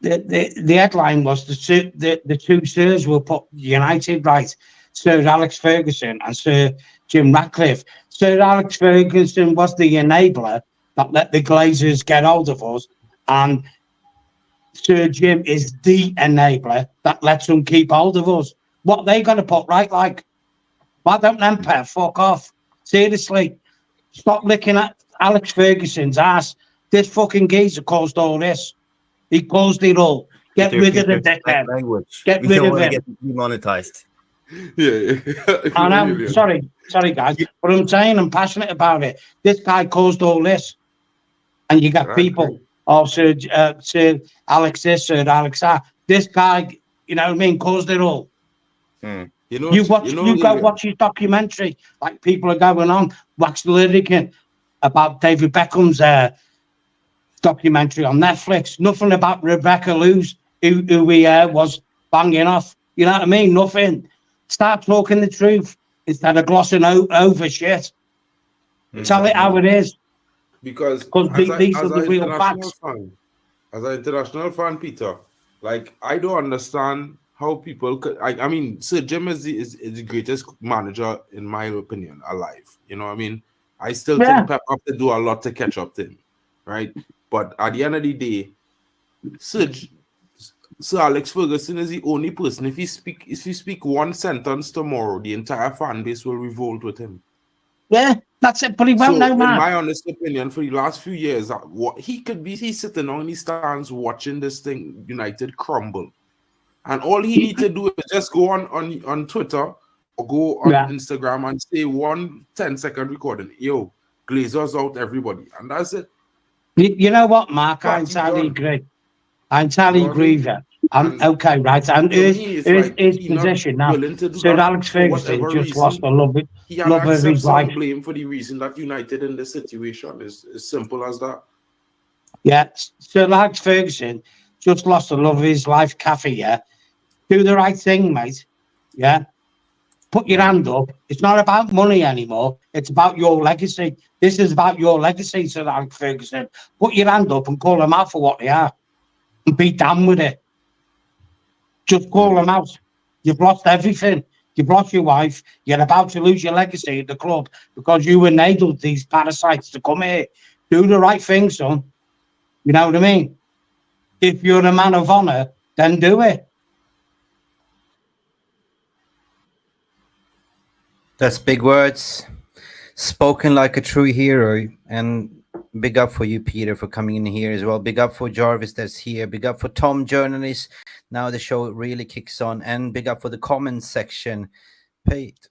E: the headline was the two sirs will put United right. Sir Alex Furguson and Sir Jim Ratcliffe. Sir Alex Furgusons was the enabler that let the Glazers get hold of us and Sir Jim is the enabler that lets them keep hold of us. What they going to put right? Like, why don't them pair fuck off? Seriously, stop licking at Alex Furguson's ass. This fucking geezer caused all this. He caused it all. Get rid of the dickhead.
B: Language.
E: Get
B: We
E: rid
B: don't
E: of
B: want to
E: him.
B: get demonetized.
G: Yeah.
E: And I'm sorry, guys, but I'm saying I'm passionate about it. This guy caused all this, and you got people. Oh, Sir Alex this, Sir Alex that. This guy, you know what I mean, caused it all.
G: You know,
E: You go watch his documentary. Like people are going on, wax lyricking about David Beckham's documentary on Netflix. Nothing about Rebecca Lewis, who he was banging off. You know what I mean? Nothing. Start talking the truth instead of glossing over shit. Tell it how it is.
G: Because
E: these are the real facts.
G: As an international fan, Peter, like, I don't understand how people could. I mean, Sir Jim is the greatest manager, in my opinion, alive. You know what I mean? I still think Pep have to do a lot to catch up to him, right? But at the end of the day, Sir Alex Furguson is the only person. If you speak one sentence tomorrow, the entire fan base will revolt with him.
E: Yeah, that's it. But he won't know, man.
G: In my honest opinion, for the last few years, what he could be, he's sitting on his stands watching this thing United crumble, and all he needs to do is just go on Twitter or go on Instagram and say 1 10-second recording. Yo, Glazers out, everybody, and that's it.
E: You know what, Mark? I entirely agree. I entirely agree with you. Okay, right. And his position now. Sir Alex Furguson just lost the love of his life.
G: Blame for the reason that United in this situation is simple as that.
E: Yeah, Sir Alex Furguson just lost the love of his life, Kaveh. Yeah, do the right thing, mate. Yeah, put your hand up. It's not about money anymore. It's about your legacy. This is about your legacy, Sir Alex Furguson. Put your hand up and call them out for what they are, and be done with it. Just call them out. You've lost everything. You've lost your wife. You're about to lose your legacy at the club because you enabled these parasites to come here. Do the right thing, son. You know what I mean? If you're a man of honor, then do it.
C: That's big words. Spoken like a true hero. And big up for you, Peter, for coming in here as well. Big up for Jarvis that's here. Big up for Tom, journalist. Now the show really kicks on. And big up for the comments section. Pete,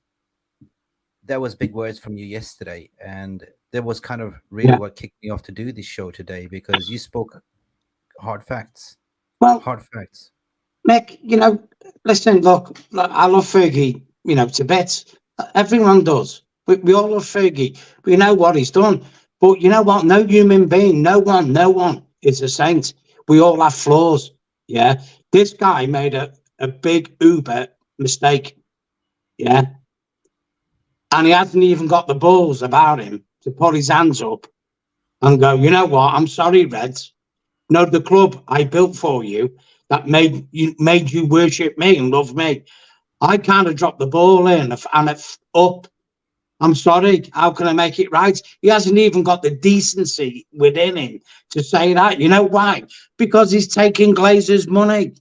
C: that was big words from you yesterday. And that was kind of really what kicked me off to do this show today, because you spoke hard facts.
E: Well,
C: hard facts.
E: Mick, you know, listen, look, I love Fergie, you know, to bits. Everyone does. We all love Fergie. We know what he's done. But you know what? No human being, no one is a saint. We all have flaws. Yeah. This guy made a big uber mistake. Yeah. And he hasn't even got the balls about him to put his hands up and go, you know what? I'm sorry, Reds. No, the club I built for you that made you worship me and love me. I kind of dropped the ball in and it's up. I'm sorry. How can I make it right? He hasn't even got the decency within him to say that. You know why? Because he's taking Glazer's money.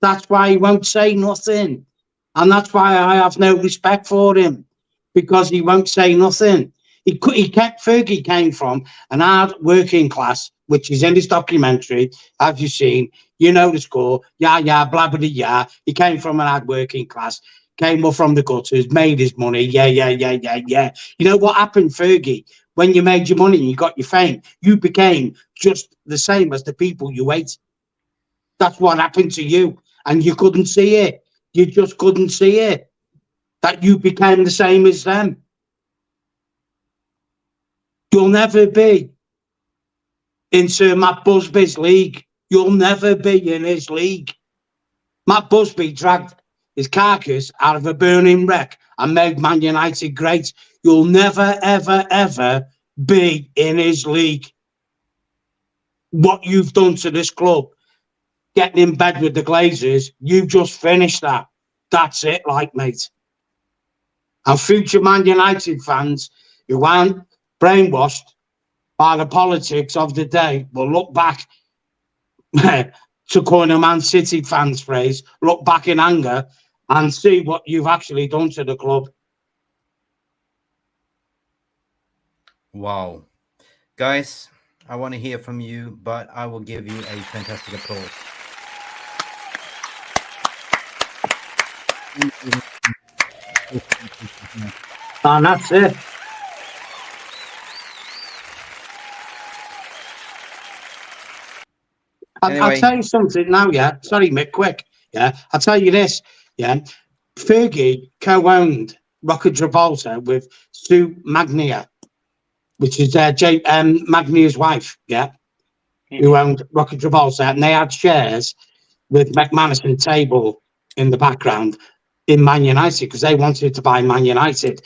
E: That's why he won't say nothing. And that's why I have no respect for him, because he won't say nothing. Fergie came from an hard working class, which is in his documentary, as you've seen. You know the score. Yeah, blah, blah, yeah. He came from an hard working class. Came up from the gutters, made his money. Yeah. You know what happened, Fergie? When you made your money and you got your fame, you became just the same as the people you hate. That's what happened to you. And you couldn't see it. You just couldn't see it. That you became the same as them. You'll never be in Sir Matt Busby's league. You'll never be in his league. Matt Busby dragged his carcass out of a burning wreck and made Man United great. You'll never, ever, ever be in his league. What you've done to this club, getting in bed with the Glazers, you've just finished that. That's it, like, mate. And future Man United fans who aren't brainwashed by the politics of the day will look back to coin a Man City fans phrase, look back in anger and see what you've actually done to the club.
C: Wow. Guys, I want to hear from you, but I will give you a fantastic applause.
E: And that's it.
C: Anyway.
E: I'll tell you something now, yeah. Sorry, Mick, quick. Yeah, I'll tell you this. Yeah, Fergie co-owned Rocket Gibraltar with Sue Magnier, which is Magnier's wife. Yeah, who owned Rocket Gibraltar, and they had shares with McManus and Table in the background in Man United because they wanted to buy Man United.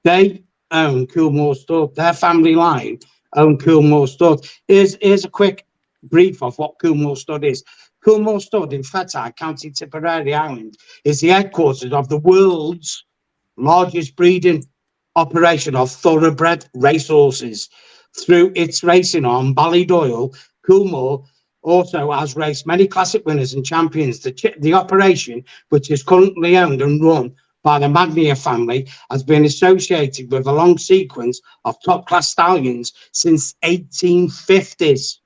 E: They own Coolmore Stud. Their family line own Coolmore Stud. Here's a quick brief of what Coolmore Stud is. Coolmore Stud in Fetard, County Tipperary, Ireland, is the headquarters of the world's largest breeding operation of thoroughbred racehorses. Through its racing arm, Ballydoyle, Coolmore also has raced many classic winners and champions. The operation, which is currently owned and run by the Magnier family, has been associated with a long sequence of top-class stallions since 1850s.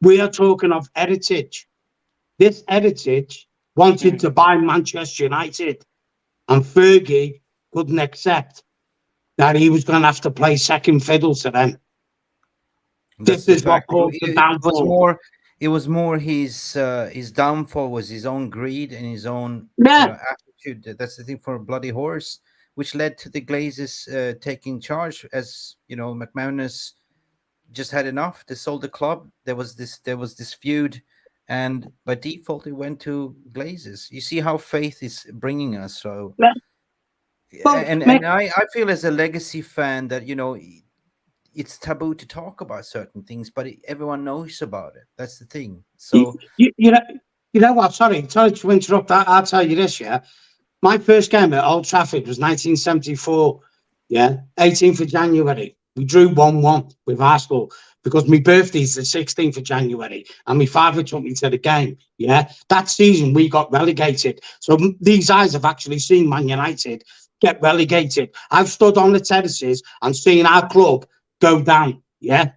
E: We are talking of heritage. This heritage wanted to buy Manchester United, and Fergie couldn't accept that he was going to have to play second fiddle to them.
C: That's
E: this is what caused the downfall.
C: It was more his downfall was his own greed and his own attitude. That's the thing for a bloody horse, which led to the Glazers taking charge. As you know, McManus just had enough. They sold the club. There was this feud, and by default it went to Glazers. You see how faith is bringing us. So, and I feel as a legacy fan that it's taboo to talk about certain things, but everyone knows about it. That's the thing. So
E: you know what? Sorry to interrupt. I'll tell you this. Yeah, my first game at Old Trafford was 1974. Yeah, 18th of January. We drew 1-1 with Arsenal because my birthday's the 16th of January, and my father took me to the game. Yeah, that season we got relegated. So these eyes have actually seen Man United get relegated. I've stood on the terraces and seen our club go down. Yeah.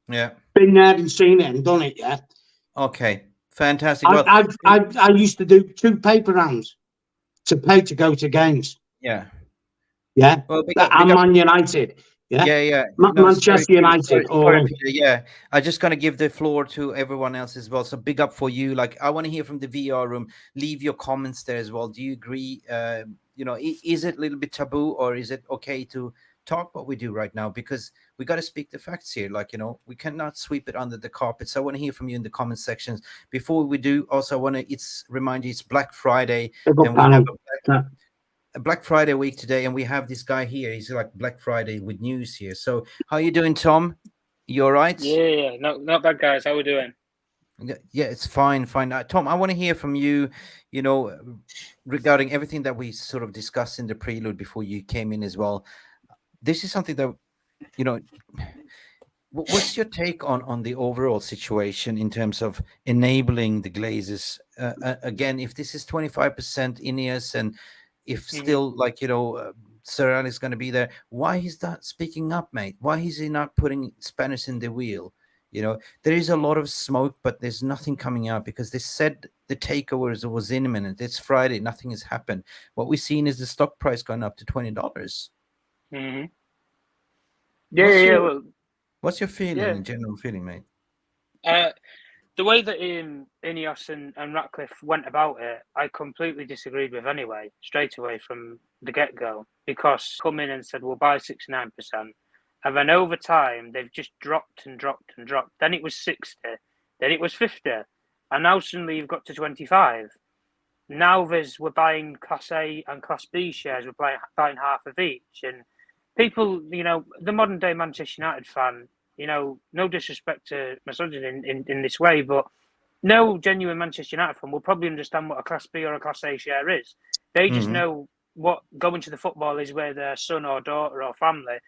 E: Been there and seen it and done it. Yeah.
C: Okay. Fantastic.
E: I used to do 2 paper rounds to pay to go to games.
C: Yeah.
E: Yeah. Well, Man United. Yeah. Manchester United.
C: Sorry, Peter, yeah. I'm just gonna give the floor to everyone else as well. So big up for you. Like, I want to hear from the VR room. Leave your comments there as well. Do you agree? Is it a little bit taboo, or is it okay to talk what we do right now? Because we got to speak the facts here. Like, we cannot sweep it under the carpet. So I want to hear from you in the comment sections. Before we do, also I want to remind you it's Black Friday, and we have a Black Friday week today, and we have this guy here. He's like Black Friday with news here. So how you doing, Tom? You all right?
H: Yeah, not bad, guys. How we doing?
C: Yeah, it's fine. Tom, I want to hear from you, regarding everything that we sort of discussed in the prelude before you came in as well. This is something that, what's your take on the overall situation in terms of enabling the Glazers? Again, if this is 25% Ineos, and if still Sir Alex is going to be there, why is not speaking up, mate? Why is he not putting Spanish in the wheel? There is a lot of smoke, but there's nothing coming out because they said the takeover was imminent. It's Friday. Nothing has happened. What we've seen is the stock price going up to $20.
H: Mm-hmm. Yeah.
C: What's your feeling, general feeling, mate?
H: The way that Ineos and Ratcliffe went about it, I completely disagreed with anyway, straight away from the get-go, because come in and said, we'll buy 69%. And then over time, they've just dropped and dropped and dropped. Then it was 60, then it was 50. And now suddenly you've got to 25. Now we're buying Class A and Class B shares, we're buying half of each. And people, the modern day Manchester United fan, no disrespect to my son in this way, but no genuine Manchester United fan will probably understand what a Class B or a Class A share is. They just know what going to the football is with their son or daughter or family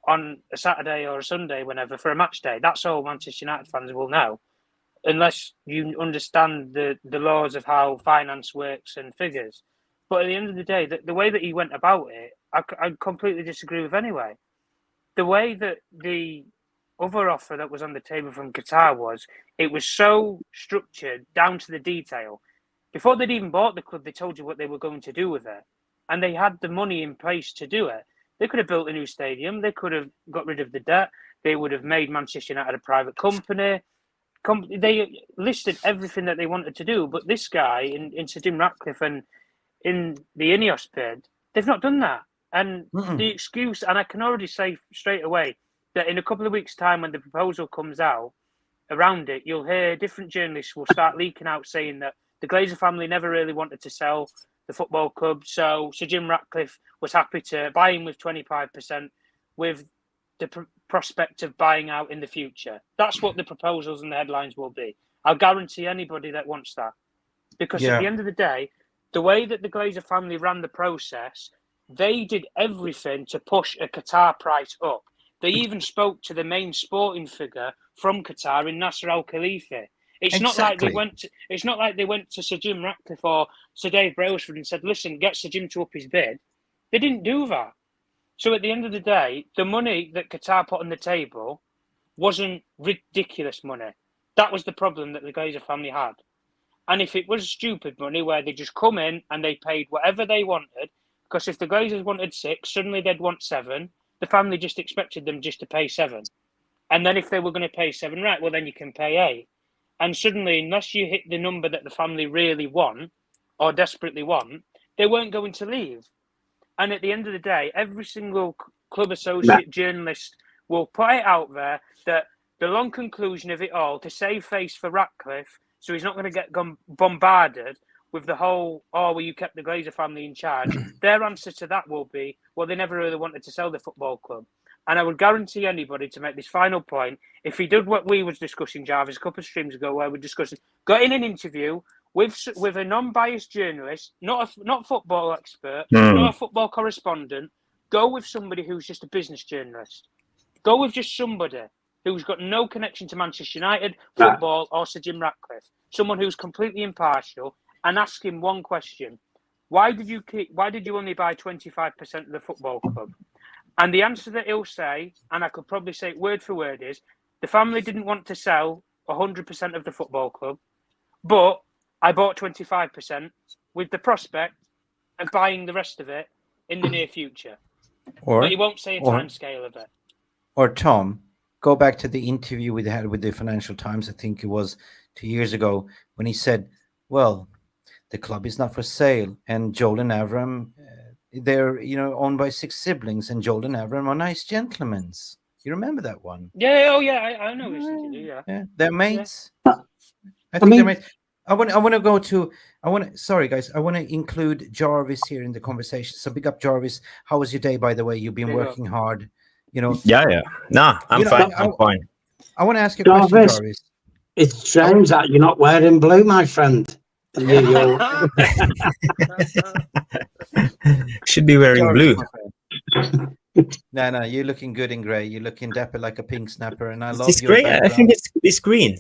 H: on a Saturday or a Sunday, whenever, for a match day. That's all Manchester United fans will know. unless you understand the laws of how finance works and figures. But at the end of the day, the way that he went about it, I completely disagree with anyway. The way that the other offer that was on the table from Qatar was, it was so structured down to the detail. Before they'd even bought the club, they told you what they were going to do with it. And they had the money in place to do it. They could have built a new stadium. They could have got rid of the debt. They would have made Manchester United a private company. They listed everything that they wanted to do. But this guy in Sir Ratcliffe and in the Ineos bid, they've not done that. And the excuse, and I can already say straight away that in a couple of weeks' time, when the proposal comes out around it, you'll hear different journalists will start leaking out saying that the Glazer family never really wanted to sell the football club. So Sir Jim Ratcliffe was happy to buy him with 25% with the prospect of buying out in the future. That's what the proposals and the headlines will be. I'll guarantee anybody that wants that. Because at the end of the day, the way that the Glazer family ran the process, they did everything to push a Qatar price up. They even spoke to the main sporting figure from Qatar in Nasser Al Khalifa. It's not like they went to. It's not like they went to Sir Jim Ratcliffe or Sir Dave Brailsford and said, "Listen, get Sir Jim to up his bid." They didn't do that. So at the end of the day, the money that Qatar put on the table wasn't ridiculous money. That was the problem that the Glazer family had. And if it was stupid money where they just come in and they paid whatever they wanted, because if the Glazers wanted 6, suddenly they'd want 7. The family just expected them just to pay 7. And then if they were going to pay 7, right, well, then you can pay 8. And suddenly, unless you hit the number that the family really want or desperately want, they weren't going to leave. And at the end of the day, every single club associate journalist will put it out there that the long conclusion of it all, to save face for Ratcliffe, so he's not going to get bombarded with the whole, oh, well, you kept the Glazer family in charge. Their answer to that will be, well, they never really wanted to sell the football club. And I would guarantee anybody, to make this final point, if he did what we was discussing, Jarvis, a couple of streams ago, where we're discussing, got in an interview with a non-biased journalist, not a football expert, not a football correspondent, go with somebody who's just a business journalist. Go with just somebody who's got no connection to Manchester United, football, or Sir Jim Ratcliffe. Someone who's completely impartial, and ask him one question: why did you only buy 25% of the football club? And the answer that he'll say, and I could probably say it word for word, is the family didn't want to sell 100% of the football club, but I bought 25% with the prospect of buying the rest of it in the near future. But he won't say a time scale of it.
C: Or Tom, go back to the interview we had with the Financial Times, I think it was 2 years ago, when he said, well, the club is not for sale, and Joel and Avram, they're owned by 6 siblings, and Joel and Avram are nice gentlemen. You remember that one?
H: Yeah, I know what you do, yeah.
C: They're mates. Yeah. I think they're mates. I want to sorry guys, I want to include Jarvis here in the conversation. So big up, Jarvis. How was your day, by the way? You've been working hard,
B: Yeah. Nah, I'm fine. I'm fine.
C: I want to ask you a question, Jarvis.
E: It's strange that you're not wearing blue, my friend.
B: Should be wearing blue.
C: No, you're looking good in grey. You're looking dapper like a pink snapper, and I love
B: It's
C: your
B: grey.
C: background.
B: I think it's green.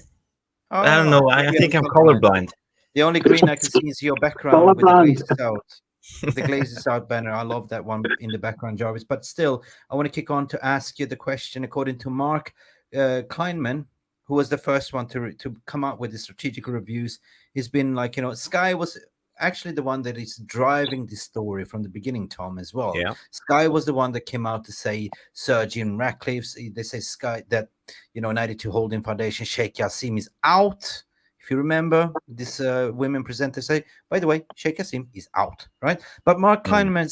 C: Oh,
B: I don't know. I think I'm colorblind.
C: The only green I can see is your background with the GlazersOut. The GlazersOut banner. I love that one in the background, Jarvis. But still, I want to kick on to ask you the question. According to Mark Kleinman, who was the first one to come out with the strategic reviews, he's been like, Sky was actually the one that is driving this story from the beginning, Tom, as well.
B: Yeah.
C: Sky was the one that came out to say Sir Jim Ratcliffe's, they say Sky that 92 Holding Foundation, Sheikh Yassim is out. If you remember, this women presenter say, by the way, Sheikh Yassim is out, right? But Mark Kleinman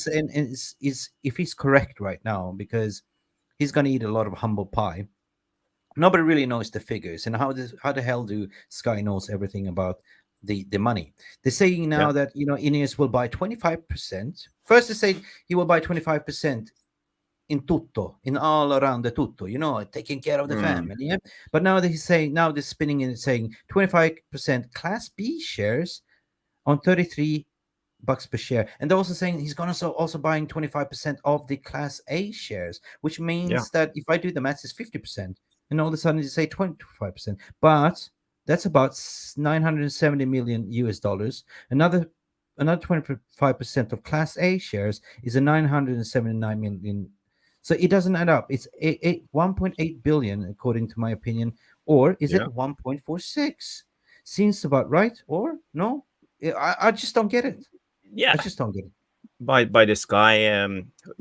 C: is if he's correct right now, because he's going to eat a lot of humble pie. Nobody really knows the figures, and how the hell do Sky knows everything about the money? They're saying now that Ineos will buy 25%. First they say he will buy 25% in tutto, in all around the tutto, taking care of the family. Yeah? But now they're they're spinning in saying 25% Class B shares on $33 per share, and they're also saying he's gonna also buying 25% of the Class A shares, which means that if I do the maths, it's 50%. And all of a sudden, you say 25%. But That's about 970 million US dollars. Another 25% of Class A shares is a 979 million. So it doesn't add up. It's 1.8 billion, according to my opinion, or is it
B: Yeah.
C: 1.46? Seems about right, or no? I just don't get it.
B: Yeah.
C: I just don't get it.
B: By this guy.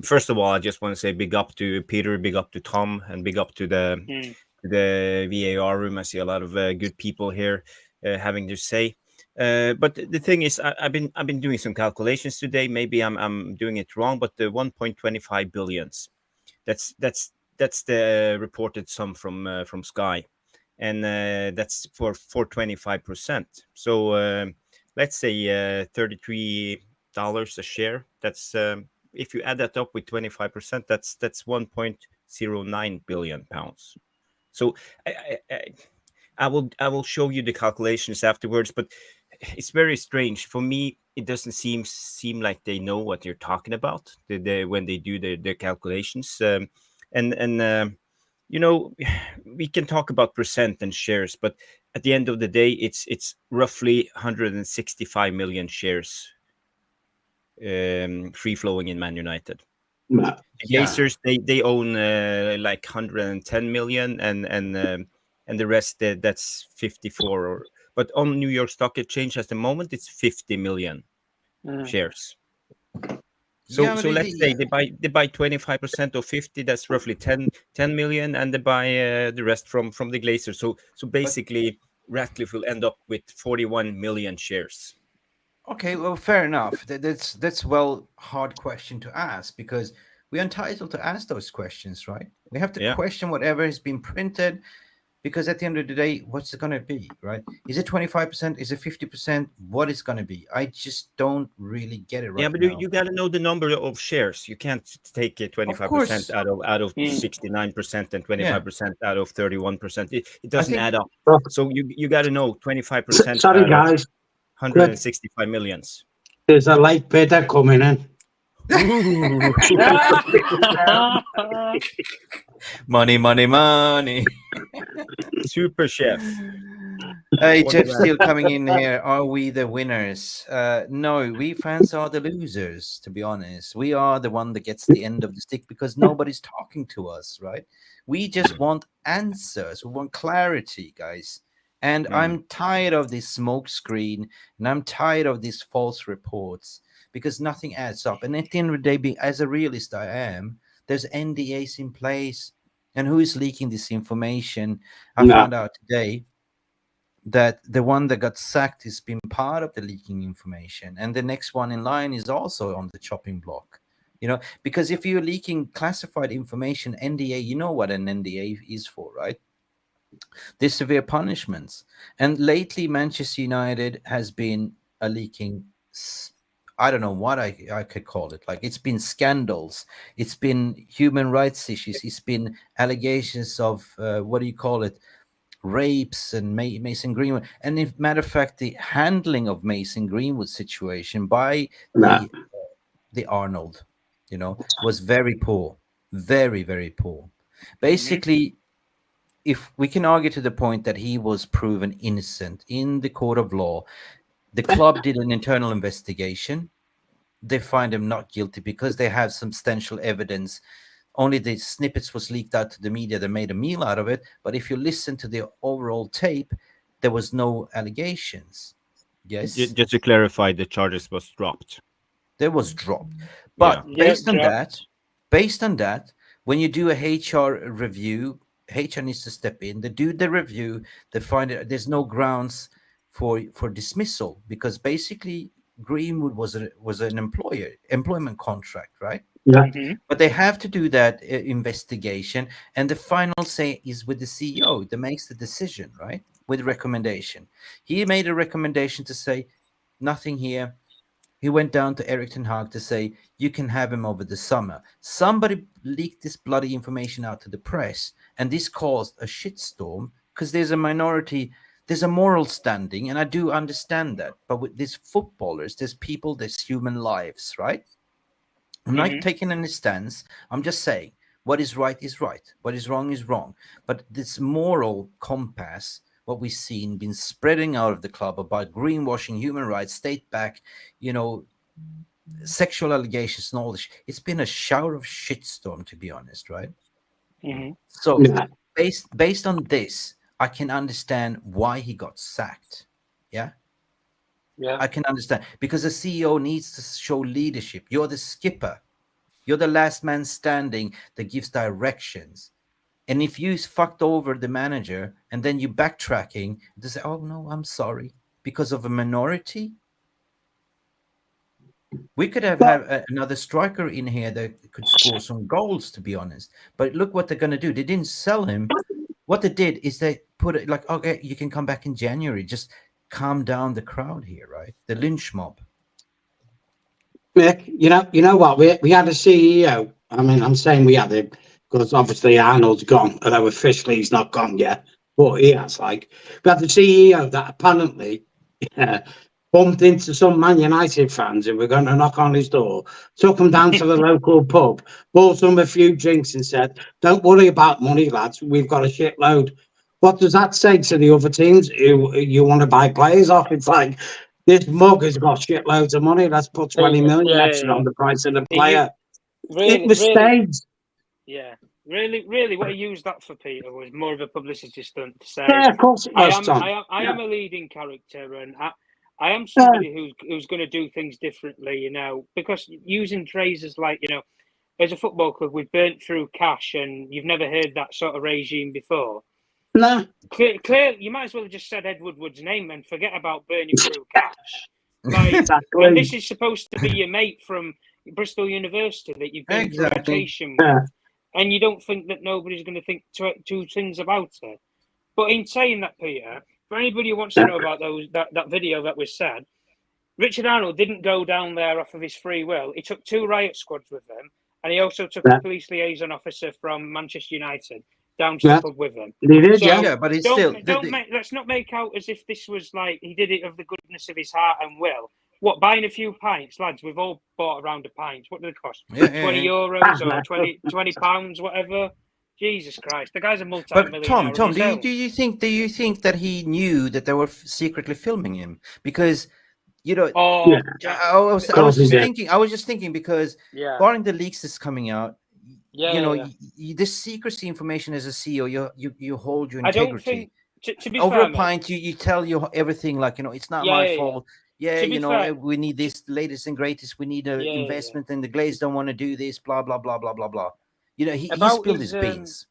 B: First of all, I just want to say big up to Peter, big up to Tom, and big up to the VAR room. I see a lot of good people here having their say. But the thing is, I've been doing some calculations today. Maybe I'm doing it wrong, but the 1.25 billions. That's the reported sum from Sky, and that's for 25%. So let's say $33 a share. That's if you add that up with 25%, that's 1.09 billion pounds. So I will show you the calculations afterwards, but it's very strange for me. It doesn't seem like they know what you're talking about when they do their calculations. And you know, we can talk about percent and shares, but at the end of the day, it's roughly 165 million shares free flowing in Man United. The Glazers, they own like 110 million, and the rest that's 54. But on New York Stock Exchange at the moment, it's 50 million shares. So
C: Yeah, but
B: let's say they buy 25% of 50. That's roughly 10 million, and they buy the rest from the Glazers. So basically, Ratcliffe will end up with 41 million shares.
C: Okay, well, fair enough. That's well hard question to ask, because we're entitled to ask those questions, right? We have to question whatever has been printed, because at the end of the day, what's it going to be, right? Is it 25%? Is it 50%? What is going to be? I just don't really get it right.
B: Yeah, but
C: now.
B: you got to know the number of shares. You can't take 25% out of 69% and 25% out of 31%. It doesn't add up. So you got to know 25%.
E: Sorry, guys.
B: 165 millions.
E: There's a late bidder coming in.
C: Money.
B: Super chef.
C: Hey, Jeff still coming in here. Are we the winners? No, we fans are the losers, to be honest. We are the one that gets the end of the stick because nobody's talking to us, right? We just want answers. We want clarity, guys. And I'm tired of this smoke screen, and I'm tired of these false reports, because nothing adds up. And at the end of the day, being as a realist I am, there's NDAs in place. And who is leaking this information? I found out today that the one that got sacked has been part of the leaking information, and the next one in line is also on the chopping block. You know, because if you're leaking classified information, NDA, you know what an NDA is for, right? There's severe punishments. And lately, Manchester United has been a leaking, I don't know what I could call it. Like, it's been scandals. It's been human rights issues. It's been allegations of, what do you call it? Rapes and Mason Greenwood. And if matter of fact, the handling of Mason Greenwood situation by the Arnold, you know, was very poor. Very, very poor. Basically, if we can argue to the point that he was proven innocent in the court of law, the club did an internal investigation. They find him not guilty because they have substantial evidence. Only the snippets was leaked out to the media that made a meal out of it. But if you listen to the overall tape, there was no allegations. Yes.
B: Just to clarify, the charges was dropped.
C: There was dropped. But based on that, when you do a HR review, HR needs to step in. They do the review. They find that there's no grounds for dismissal, because basically Greenwood was an employment contract, right? But they have to do that investigation, and the final say is with the CEO that makes the decision, right? With recommendation. He made a recommendation to say nothing here. He went down to Erik ten Hag to say, you can have him over the summer. Somebody leaked this bloody information out to the press, and this caused a shitstorm, because there's a minority, there's a moral standing, and I do understand that. But with these footballers, there's people, there's human lives, right? I'm not taking any stance. I'm just saying what is right is right. What is wrong is wrong. But this moral compass, what we've seen been spreading out of the club about greenwashing, human rights, state back, sexual allegations and all this. It's been a shower of shitstorm, to be honest, right?
H: Mhm.
C: So
E: Yeah.
C: based on this, I can understand why he got sacked. Yeah.
H: Yeah.
C: I can understand, because the CEO needs to show leadership. You're the skipper. You're the last man standing that gives directions. And if you fucked over the manager and then you backtracking to say, oh no, I'm sorry, because of a minority, we could have another striker in here that could score some goals, to be honest. But look what they're going to do. They didn't sell him. What they did is they put it like, okay, you can come back in January. Just calm down the crowd here, right? The lynch mob.
E: Mick, you know what? We had a CEO. I mean, I'm saying we had him because obviously Arnold's gone, although officially he's not gone yet. But he has, we had the CEO that apparently bumped into some Man United fans who were going to knock on his door, took them down to the local pub, bought them a few drinks and said, don't worry about money, lads. We've got a shitload. What does that say to the other teams who you want to buy players off? It's like, this mug has got shitloads of money. Let's put 20 million extra on the price of the player. It was staged.
H: Yeah. Really, what he used that for, Peter, was more of a publicity stunt to say,
E: Yeah, of course it was, Tom.
H: I am a leading character, and I am somebody who's going to do things differently, because using phrases like, as a football club, we've burnt through cash, and you've never heard that sort of regime before.
E: No.
H: Clear, you might as well have just said Edward Wood's name and forget about burning through cash.
E: Exactly.
H: And this is supposed to be your mate from Bristol University that you've been through education with, and you don't think that nobody's going to think two things about it. But in saying that, Peter, for anybody who wants to know about that video that was said, Richard Arnold didn't go down there off of his free will. He took 2 riot squads with him, and he also took a police liaison officer from Manchester United down to the pub with him.
E: He did,
C: So, but it's
H: let's not make out as if this was like he did it of the goodness of his heart and will. What, buying a few pints, lads? We've all bought around a pint. What do they cost? 20 euros or 20 pounds, whatever. Jesus Christ, the guy's a multi-millionaire.
C: But Tom, do you think that he knew that they were secretly filming him? Because I was just thinking because barring the leaks that's coming out, this secrecy information as a CEO, you hold your integrity.
H: To be
C: over
H: fair,
C: a pint, you tell you everything like it's not my fault. Fair, we need this latest and greatest. We need an investment, and the Glaze don't want to do this. Blah blah blah blah blah blah. He spilled his beans.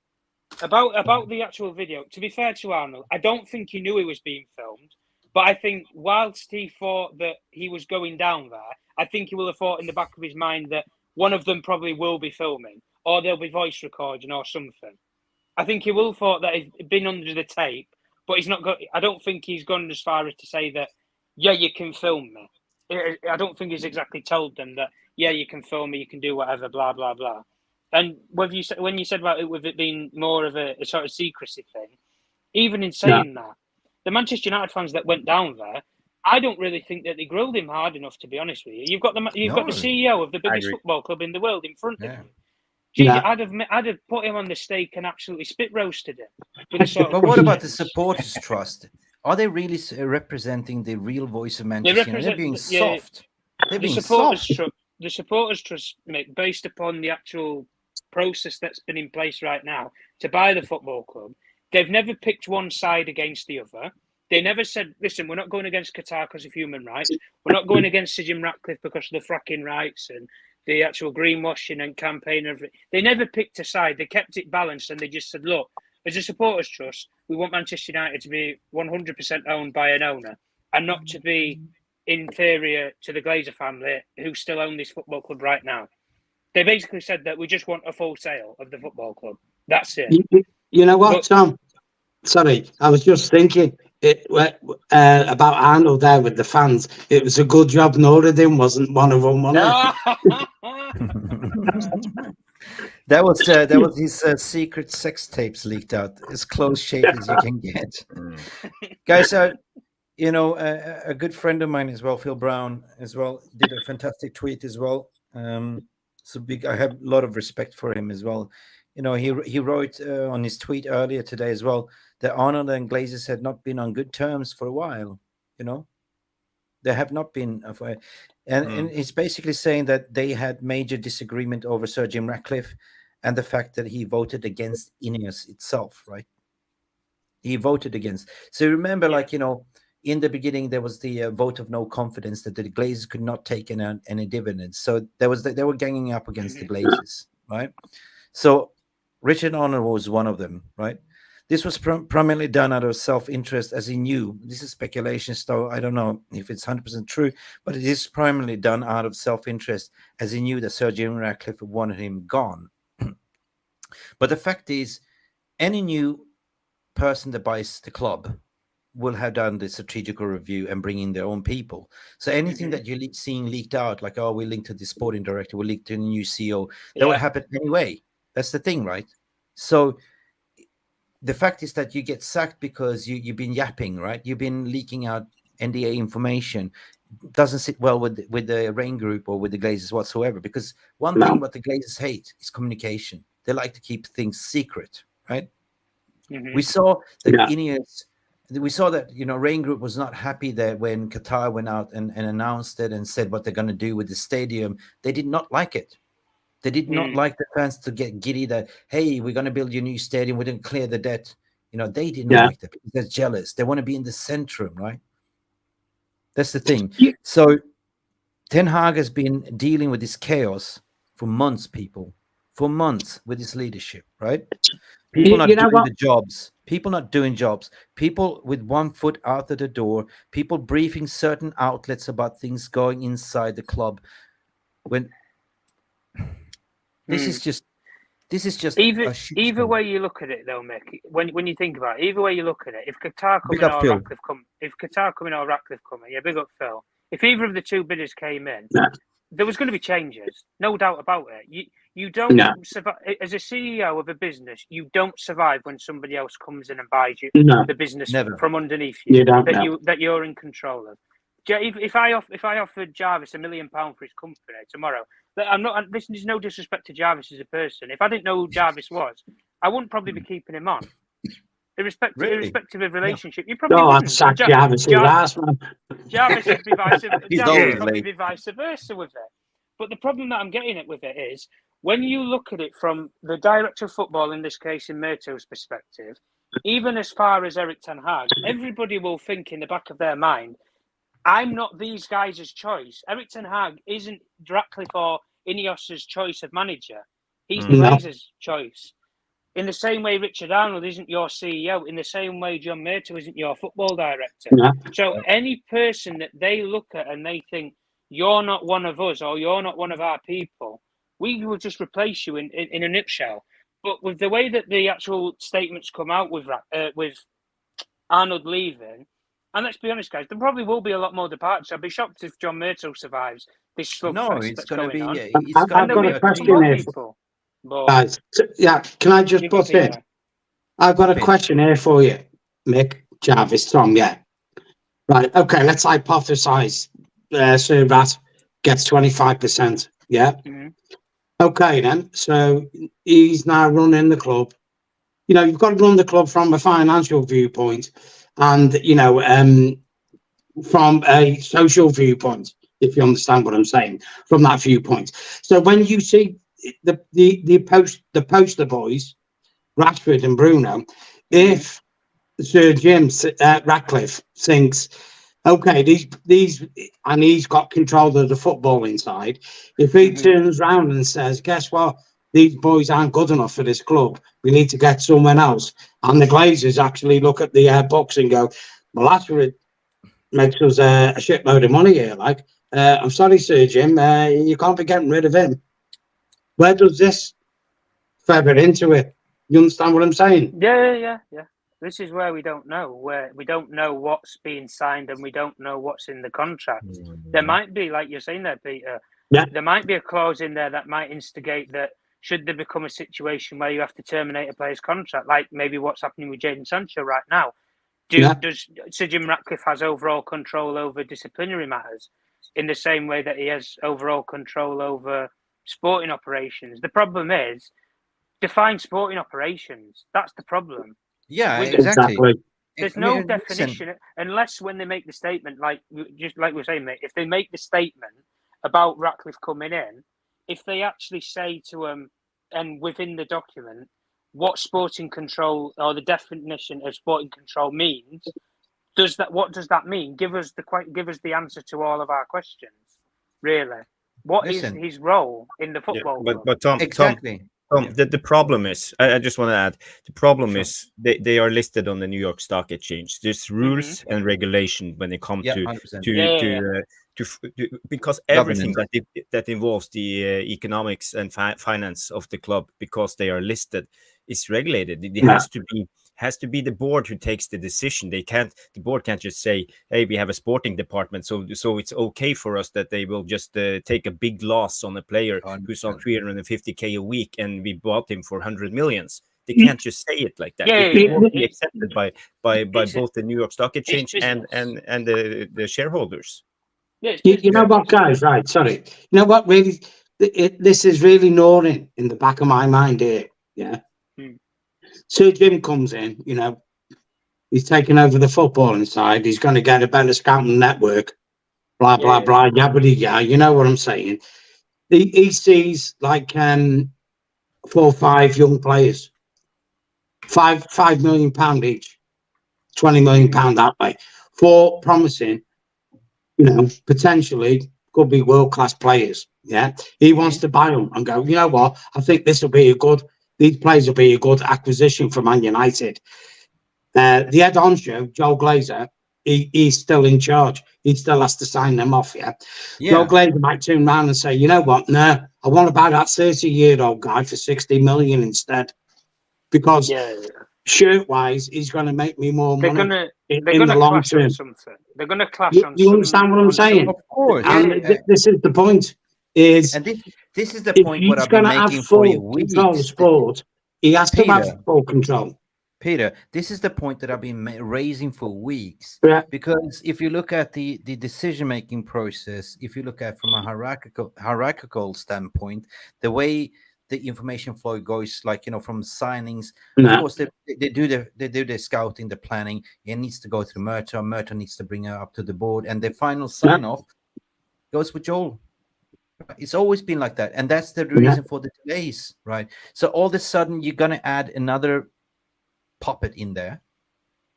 H: About the actual video. To be fair to Arnold, I don't think he knew he was being filmed. But I think whilst he thought that he was going down there, I think he will have thought in the back of his mind that one of them probably will be filming, or they'll be voice recording or something. I think he will have thought that he's been under the tape, but he's not got. I don't think he's gone as far as to say that, yeah, you can film me. I don't think he's exactly told them that, yeah, you can film me, you can do whatever, blah blah blah. And when you said about it with it being more of a sort of secrecy thing, even in saying that, the Manchester United fans that went down there, I don't really think that they grilled him hard enough, to be honest with you. You've got the CEO of the biggest football club in the world in front of you. Gee, I'd have put him on the stake and absolutely spit roasted him.
C: But what about the supporters' trust? Are they really representing the real voice of Manchester United? They're being soft. They're being soft.
H: The supporters' trust, Mick, based upon the actual process that's been in place right now to buy the football club, they've never picked one side against the other. They never said, listen, we're not going against Qatar because of human rights. We're not going against Sir Ratcliffe because of the fracking rights and the actual greenwashing and campaign and everything. They never picked a side. They kept it balanced and they just said, look, as a supporters' trust, we want Manchester United to be 100% owned by an owner and not to be inferior to the Glazer family who still own this football club right now. They basically said that we just want a full sale of the football club. That's it.
E: You know what, Tom? Sorry, I was just thinking about Arnold there with the fans. It was a good job Noradin wasn't one of them, wasn't
C: it? That was his secret sex tapes leaked out, as close shave as you can get. Guys, a good friend of mine as well, Phil Brown, as well, did a fantastic tweet as well. I have a lot of respect for him as well. You know, he wrote on his tweet earlier today as well that Arnold and Glazers had not been on good terms for a while. You know, they have not been, and he's basically saying that they had major disagreement over Sir Jim Ratcliffe and the fact that he voted against Ineos itself, right? He voted against. So remember, like, you know, in the beginning there was the vote of no confidence that the Glazers could not take any dividends. So they were ganging up against the Glazers, right? So Richard Arnold was one of them, right? This was primarily done out of self-interest, as he knew. This is speculation, so I don't know if it's 100% true, but it is primarily done out of self-interest, as he knew that Sir Jim Ratcliffe wanted him gone. But the fact is, any new person that buys the club will have done the strategical review and bring in their own people. So anything that you're seeing leaked out, like, oh, we linked to the sporting director, we linked to the new CEO, that will happen anyway. That's the thing, right? So the fact is that you get sacked because you've been yapping, right? You've been leaking out NDA information. Doesn't sit well with the Rain Group or with the Glazers whatsoever. Because one thing what the Glazers hate is communication. They like to keep things secret, right? We saw that Ineos. We saw that, you know, Rain Group was not happy that when Qatar went out and announced it and said what they're going to do with the stadium. They did not like it. They did not like the fans to get giddy that, hey, we're going to build your new stadium. We didn't clear the debt. You know, they didn't like that because they're jealous. They want to be in the centrum, right? That's the thing. So Ten Hag has been dealing with this chaos for months, people. For months with his leadership, right? People not doing the jobs. People not doing jobs. People with one foot out of the door. People briefing certain outlets about things going inside the club. When this is just
H: either way you look at it, though, Mick. When you think about it, either way you look at it, if Qatar coming or Ratcliffe come, yeah, big up Phil. If either of the two bidders came in, there was going to be changes, no doubt about it. You don't survive as a CEO of a business. You don't survive when somebody else comes in and buys you the business from underneath you, that you're in control of. If I offered Jarvis £1 million for his company tomorrow, I'm not. This is no disrespect to Jarvis as a person. If I didn't know who Jarvis was, I wouldn't probably be keeping him on. Irrespective of relationship, you probably wouldn't.
E: Jarvis
H: would be vice versa with it. But the problem that I'm getting at with it is, when you look at it from the director of football, in this case, in Murtough's perspective, even as far as Erik ten Hag, everybody will think in the back of their mind, I'm not these guys' choice. Erik ten Hag isn't Ratcliffe or Ineos' choice of manager. He's the Glazers' choice. In the same way, Richard Arnold isn't your CEO. In the same way, John Murtough isn't your football director. So any person that they look at and they think, you're not one of us or you're not one of our people, we will just replace you in a nutshell. But with the way that the actual statements come out with Arnold leaving, and let's be honest, guys, there probably will be a lot more departures. I'd be shocked if John Murtough survives this slugfest that's going on.
E: I've got a question here. Guys, can I just put in? I've got a question here for you, Mick, Jarvis, Tom. Yeah, right. Okay, let's hypothesize. Sir Rat gets 25%. Yeah. Okay, then. So he's now running the club. You know, you've got to run the club from a financial viewpoint, and from a social viewpoint, if you understand what I'm saying, from that viewpoint. So when you see the poster boys, Rashford and Bruno, if Sir Jim Ratcliffe thinks, okay, these and he's got control of the football inside, if he turns around and says, guess what, these boys aren't good enough for this club, we need to get someone else, and the Glazers actually look at the books and go, well, that's what it makes us a shitload of money here, like, I'm sorry, Sir Jim, you can't be getting rid of him. Where does this feather into it? You understand what I'm saying?
H: Yeah. This is where we don't know. Where we don't know what's being signed and we don't know what's in the contract. There might be, like you're saying there, Peter, there might be a clause in there that might instigate that should there become a situation where you have to terminate a player's contract, like maybe what's happening with Jadon Sancho right now. Does Sir Jim Ratcliffe has overall control over disciplinary matters in the same way that he has overall control over sporting operations? The problem is, define sporting operations. That's the problem.
C: Yeah,
H: With it.
C: exactly.
H: There's
C: I
H: no
C: mean, listen,
H: definition unless when they make the statement, like we were saying, mate. If they make the statement about Ratcliffe coming in, if they actually say to him, and within the document, what sporting control or the definition of sporting control means, what does that mean? Give us the answer to all of our questions. Really, what is
C: listen.
H: his role in the football club?
B: But Tom,
C: Exactly.
B: the problem is, I just want to add, the problem
C: Sure.
B: is they are listed on the New York Stock Exchange. There's rules and regulation when it comes
C: Yeah,
B: to
C: 100%.
B: because everything that involves the economics and finance of the club, because they are listed, is regulated. It has to be the board who takes the decision. The board can't just say, hey, we have a sporting department, so it's okay for us that they will just take a big loss on a player who's on 350K a week and we bought him for 100 millions. They can't just say it like that. It will be accepted by both the New York Stock Exchange and the shareholders.
H: Yeah,
E: You know what, guys? Right, sorry. You know what? Really, this is really gnawing in the back of my mind here. Yeah. Sir Jim comes in. You know, he's taking over the footballing side. He's going to get a better scouting network. Blah blah blah. Yabbity yeah. You know what I'm saying? He sees like 4 or 5 young players, £5 million each, £20 million that way, 4 promising. You know, potentially could be world-class players. Yeah, he wants to buy them and go, you know what? I think these players will be a good acquisition for Man United. The head honcho, Joe Glazer, he's still in charge. He still has to sign them off. Yeah. Joe Glazer might turn around and say, you know what? No, I want to buy that 30-year-old guy for 60 million instead, because shirt-wise, he's going to make me more money in the long term.
H: They're going to clash on something.
E: You understand what I'm saying?
C: Of course.
E: And this is the point. This
C: is the point.
E: If
C: What
E: he's
C: I've been
E: going to have
C: making for you
E: full control of sport, he has to have full control.
C: Peter, this is the point that I've been raising for weeks.
E: Yeah.
C: Because if you look at the decision-making process, if you look at from a hierarchical standpoint, the way the information flow goes, like, you know, from signings, of course they do the scouting, the planning. It needs to go through Merton needs to bring it up to the board, and the final sign-off goes with Joel. It's always been like that, and that's the reason for the delays, right? So all of a sudden you're going to add another puppet in there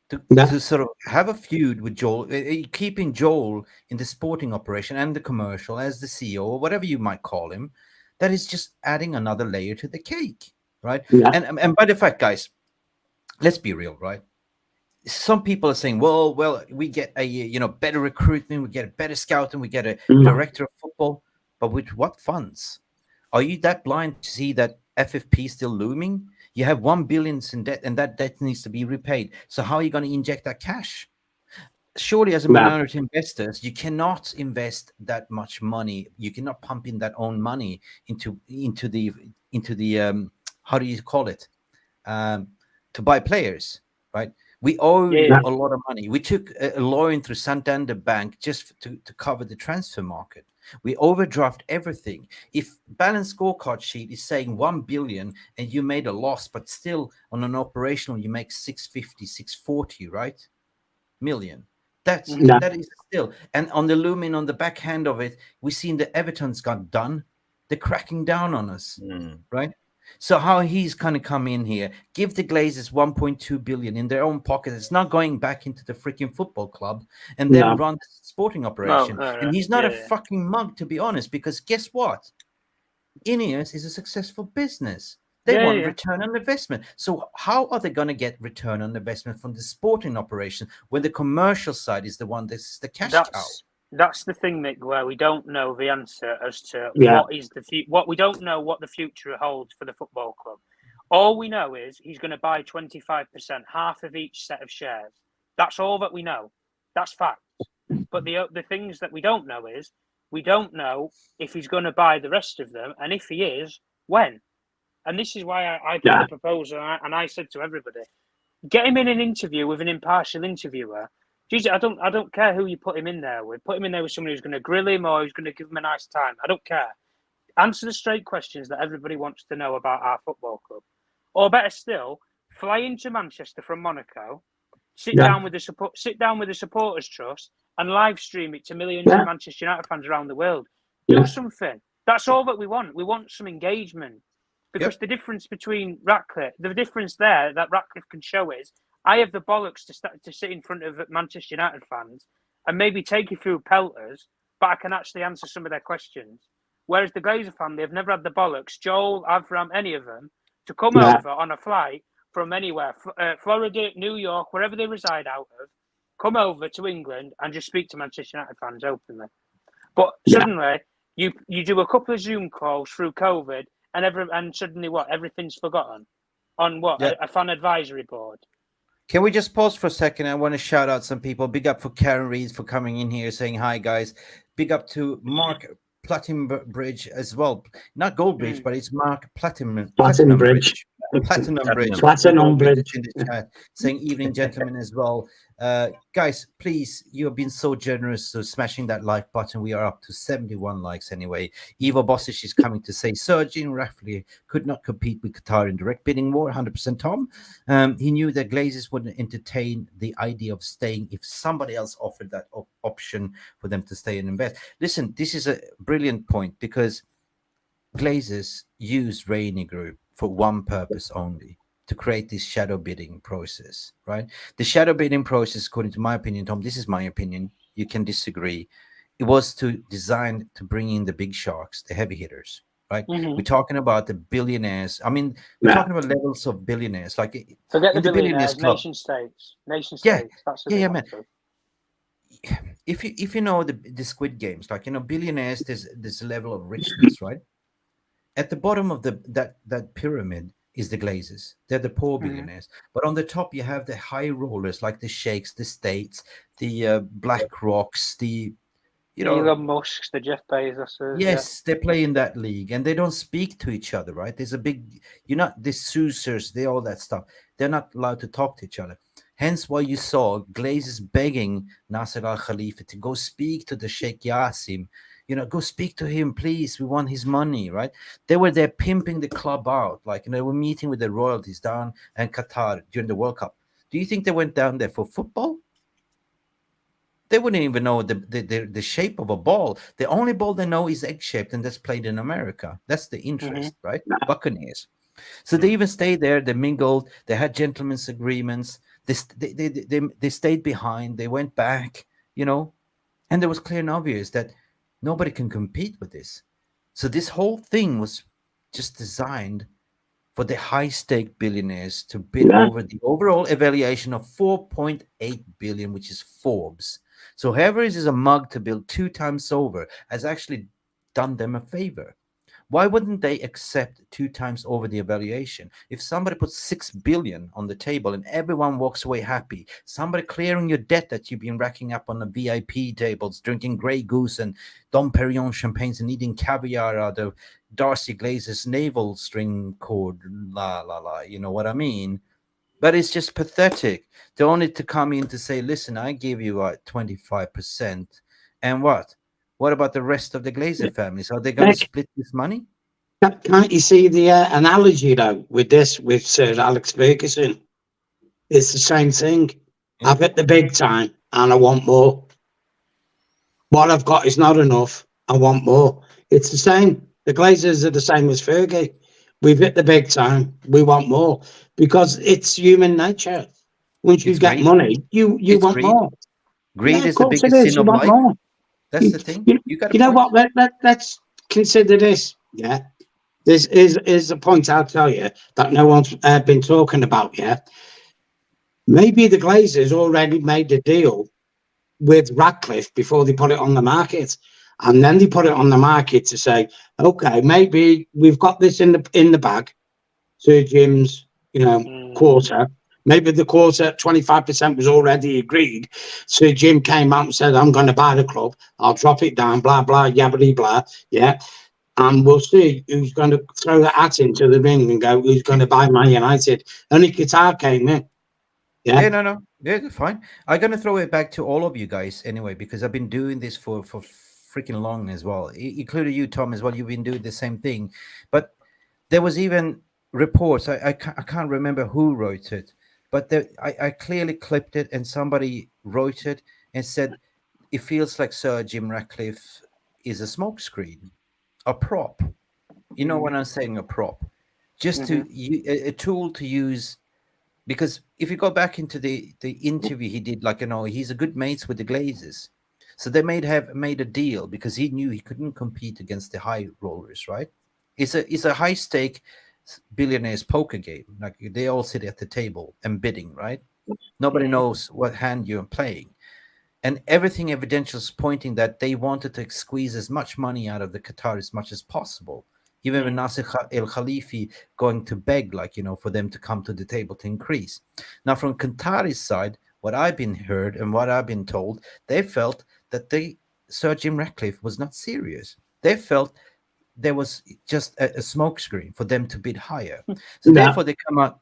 C: to sort of have a feud with Joel, keeping Joel in the sporting operation and the commercial as the CEO or whatever you might call him. That is just adding another layer to the cake, right? And by the fact, guys, let's be real, right? Some people are saying, well, we get a better recruitment, we get a better scouting, we get a director of football. But with what funds? Are you that blind to see that FFP is still looming? You have 1 billion in debt, and that debt needs to be repaid. So how are you going to inject that cash? Surely, as a minority investors, you cannot invest that much money. You cannot pump in that own money into the how do you call it? To buy players, right? We owe a lot of money. We took a loan through Santander Bank just to cover the transfer market. We overdraft everything. If balance scorecard sheet is saying 1 billion and you made a loss, but still on an operational you make 650, 640, right? Million. That is still. And on the looming on the backhand of it, we've seen the Everton's got done. They're cracking down on us, right? So how he's going to come in here, give the Glazers 1.2 billion in their own pocket. It's not going back into the freaking football club and then run the sporting operation. And he's not a fucking mug, to be honest, because guess what? Ineos is a successful business. They want return on investment. So how are they going to get return on investment from the sporting operation when the commercial side is the one that's the cash cow?
H: That's the thing, Mick, where we don't know the answer as to what is we don't know what the future holds for the football club. All we know is he's going to buy 25%, half of each set of shares. That's all that we know. That's fact. But the things that we don't know is we don't know if he's going to buy the rest of them, and if he is, when. And this is why I put the proposal, and I said to everybody, get him in an interview with an impartial interviewer. Jesus, I don't care who you put him in there with. Put him in there with somebody who's going to grill him or who's going to give him a nice time. I don't care. Answer the straight questions that everybody wants to know about our football club. Or better still, fly into Manchester from Monaco, sit down with the supporters trust, and live stream it to millions of Manchester United fans around the world. Do something. That's all that we want. We want some engagement. Because the difference between Ratcliffe, the difference there that Ratcliffe can show is, I have the bollocks to sit in front of Manchester United fans and maybe take you through pelters, but I can actually answer some of their questions. Whereas the Glazer family have never had the bollocks, Joel, Avram, any of them, to come over on a flight from anywhere, Florida, New York, wherever they reside out of, come over to England and just speak to Manchester United fans openly. But suddenly, you do a couple of Zoom calls through COVID, and suddenly everything's forgotten on a fan advisory board.
C: Can we just pause for a second? I want to shout out some people. Big up for Karen Reed for coming in here saying hi, guys. Big up to Mark Platinum Bridge as well. Not Gold Bridge, but it's Mark Platinum Bridge. Platinum Bridge.
E: Platinum Bridge.
C: In the chat, saying evening, gentlemen, as well. Guys, please, you have been so generous to smashing that like button. We are up to 71 likes anyway. Ivo Bosic is coming to say Sir Alex could not compete with Qatar in direct bidding war. 100% Tom. He knew that Glazers wouldn't entertain the idea of staying if somebody else offered that option for them to stay and invest. Listen, this is a brilliant point because Glazers used Rainy Group for one purpose only, to create this shadow bidding process, right? The shadow bidding process, according to my opinion, Tom, this is my opinion, you can disagree. It was designed to bring in the big sharks, the heavy hitters, right? We're talking about the billionaires. I mean, we're talking about levels of billionaires. Like,
H: forget the billionaires, nation states. That's
C: man. If you know the Squid Games, like, billionaires, there's a level of richness, right? At the bottom of that pyramid is the Glazers. They're the poor billionaires. But on the top, you have the high rollers like the Sheikhs, the States, the Black Rocks, the
H: Elon Musk, the Jeff Bezos.
C: Yes, they play in that league, and they don't speak to each other, right? There's a big, the Susers, all that stuff. They're not allowed to talk to each other. Hence why you saw Glazers begging Nasser Al Khalifa to go speak to the Sheikh Yassim. Go speak to him, please. We want his money, right? They were there pimping the club out. Like, they were meeting with the royalties down in Qatar during the World Cup. Do you think they went down there for football? They wouldn't even know the shape of a ball. The only ball they know is egg-shaped, and that's played in America. That's the interest, right? Buccaneers. So they even stayed there. They mingled. They had gentlemen's agreements. They stayed behind. They went back, and there was clear and obvious that nobody can compete with this. So this whole thing was just designed for the high-stake billionaires to bid over the overall evaluation of 4.8 billion, which is Forbes. So whoever is a mug to build 2 times over has actually done them a favor. Why wouldn't they accept 2 times over the evaluation? If somebody puts 6 billion on the table and everyone walks away happy, somebody clearing your debt that you've been racking up on the VIP tables, drinking Grey Goose and Dom Perignon champagnes and eating caviar out of Darcy Glazer's navel string cord, you know what I mean? But it's just pathetic. They only to come in to say, listen, I give you 25%. And what? What about the rest of the Glazer families? Are they going to split this money?
E: Can't you see the analogy, though, with Sir Alex Furgusons? It's the same thing. I've hit the big time and I want more. What I've got is not enough. I want more. It's the same. The Glazers are the same as Fergie. We've hit the big time. We want more because it's human nature. Once you get money, you want more.
C: Greed is the biggest sin of life. More. That's the thing.
E: You know what? Let's consider this. Yeah, this is a point I'll tell you that no one's been talking about yet. Maybe the Glazers already made a deal with Ratcliffe before they put it on the market, and then they put it on the market to say, okay, maybe we've got this in the bag. Sir Jim's, quarter. Maybe the quarter, 25% was already agreed. So Jim came out and said, I'm going to buy the club. I'll drop it down, blah, blah, yabbity, blah. Yeah. And we'll see who's going to throw the hat into the ring and go, who's going to buy Man United. Only Qatar came in.
C: Yeah, no. Yeah, that's fine. I'm going to throw it back to all of you guys anyway, because I've been doing this for freaking long as well, including you, Tom, as well. You've been doing the same thing. But there was even reports. I can't remember who wrote it, but I clearly clipped it, and somebody wrote it and said it feels like Sir Jim Ratcliffe is a smokescreen, a prop. You know what I'm saying? A prop, just a tool to use. Because if you go back into the interview he did, like, he's a good mates with the Glazers. So they have made a deal because he knew he couldn't compete against the high rollers, right? It's a high stake billionaires poker game. Like, they all sit at the table and bidding, right? Nobody knows what hand you're playing. And everything evidential is pointing that they wanted to squeeze as much money out of the Qatar as much as possible. Even with Nasser El Khalifi going to beg, like, for them to come to the table to increase. Now, from Qatari's side, what I've been heard and what I've been told, they felt that Sir Jim Ratcliffe was not serious. They felt there was just a smokescreen for them to bid higher. So therefore, they come out.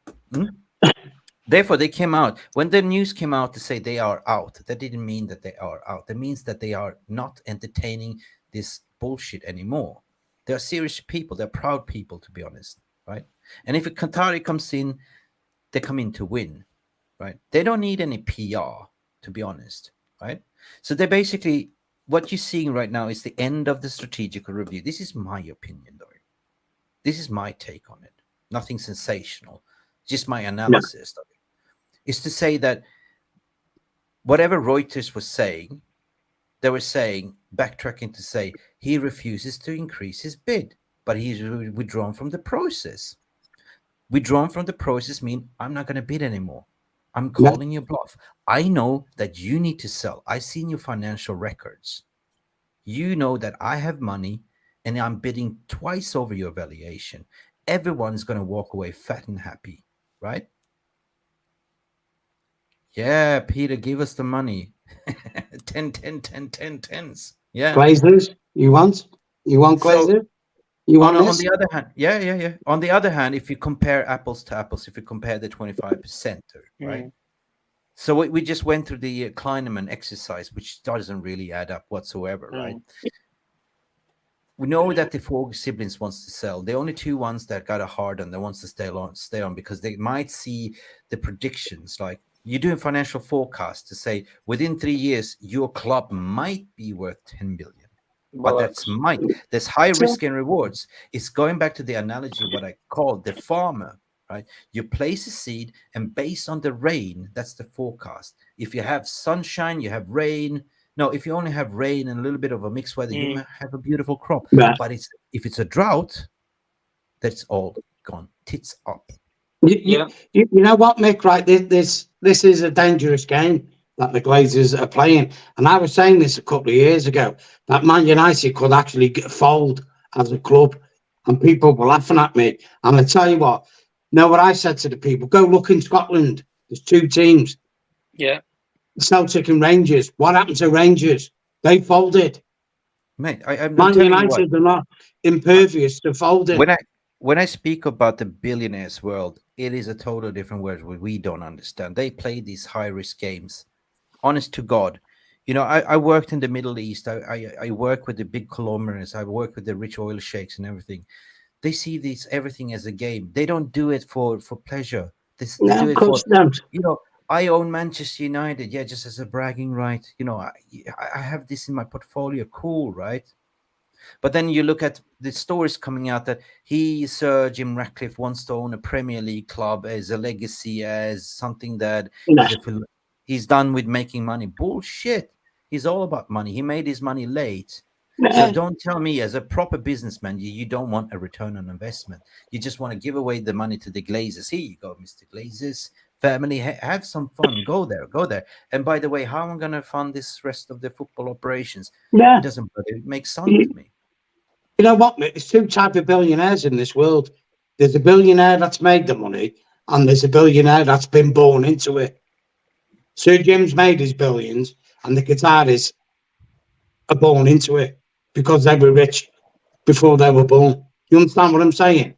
C: Therefore, they came out. When the news came out to say they are out, that didn't mean that they are out. That means that they are not entertaining this bullshit anymore. They're serious people. They're proud people, to be honest, right? And if a Qatari comes in, they come in to win, right? They don't need any PR, to be honest, right? So they basically, what you're seeing right now is the end of the strategic review. This is my opinion, though. This is my take on it. Nothing sensational, just my analysis of it. Is to say that whatever Reuters was saying, they were saying, backtracking to say, he refuses to increase his bid, but he's withdrawn from the process. Withdrawn from the process means I'm not going to bid anymore. I'm calling you bluff. I know that you need to sell. I've seen your financial records. You know that I have money and I'm bidding twice over your valuation. Everyone's going to walk away fat and happy, right? Yeah, Peter, give us the money. 10s. Yeah.
E: Glazers, you want Glazer? You want
C: on the other hand, yeah. On the other hand, if you compare apples to apples, if you compare the 25%, right? So we just went through the Kleineman exercise, which doesn't really add up whatsoever, right? We know that the four siblings wants to sell. The only two ones that got a hard on, they wants to stay on because they might see the predictions, like you're doing financial forecast to say within 3 years your club might be worth 10 billion. But that's might. There's high risk and rewards. It's going back to the analogy what I call the farmer, right? You place a seed, and based on the rain, that's the forecast. If you have sunshine, you have rain. No, if you only have rain and a little bit of a mixed weather, you might have a beautiful crop. But if it's a drought, that's all gone. Tits up.
E: You know what, Mick? Right, this is a dangerous game that the Glazers are playing, and I was saying this a couple of years ago that Man United could actually fold as a club, and people were laughing at me. And I tell you what, what I said to the people: go look in Scotland. There's two teams.
H: Yeah.
E: Celtic and Rangers. What happened to Rangers? They folded.
C: Mate, I'm
E: Man United are not impervious to folding.
C: When I speak about the billionaires world, it is a totally different world where we don't understand. They play these high risk games. Honest to God, I worked in the Middle East. I work with the big conglomerates. I work with the rich oil sheikhs and everything. They see everything as a game. They don't do it for pleasure. They do it for, I own Manchester United, just as a bragging right. I have this in my portfolio. Cool, right? But then you look at the stories coming out that Sir Jim Ratcliffe wants to own a Premier League club as a legacy, as something that he's done with making money. Bullshit. He's all about money. He made his money late. So don't tell me as a proper businessman, you don't want a return on investment. You just want to give away the money to the Glazers. Here you go, Mr. Glazers. Family, have some fun. Go there. And by the way, how am I going to fund this rest of the football operations? It doesn't make sense to me.
E: You know what, mate? There's two types of billionaires in this world. There's a billionaire that's made the money, and there's a billionaire that's been born into it. Sir Jim's made his billions, and the Qataris are born into it because they were rich before they were born. You understand what I'm saying?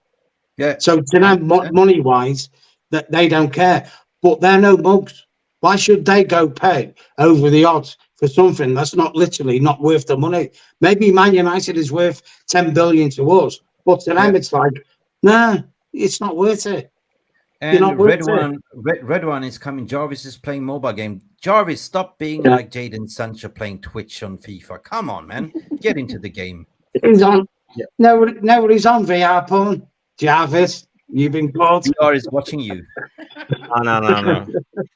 C: Yeah.
E: So to them, money-wise, that they don't care, but they're no mugs. Why should they go pay over the odds for something that's not worth the money? Maybe Man United is worth 10 billion to us, but to them it's like, nah, It's not worth it.
C: And
E: not
C: red
E: worth it.
C: red one is coming. Jarvis is playing mobile game. Jarvis, stop being like Jadon Sancho playing Twitch on FIFA. Come on, man. Get into the game.
E: He's on. Yeah. No, he's on VR porn. Jarvis, you've been caught.
C: VR is watching you.
B: No.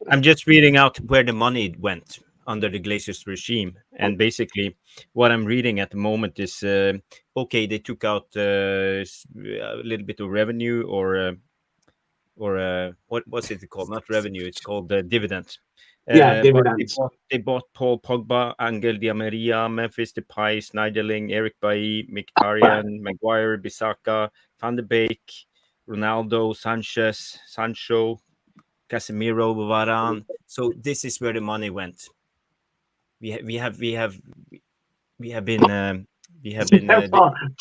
B: I'm just reading out where the money went under the Glazers regime, and basically what I'm reading at the moment is okay, they took out a little bit of revenue, or what's it called? Not revenue, it's called dividend.
E: Dividends.
B: They bought Paul Pogba, Angel Di Maria, Memphis Depay, Snyderling, Eric Bailly, Mkhitaryan, Maguire, Bissaka, Van de Beek, Ronaldo, Sanchez, Sancho, Casemiro, Varane. So this is where the money went. We have been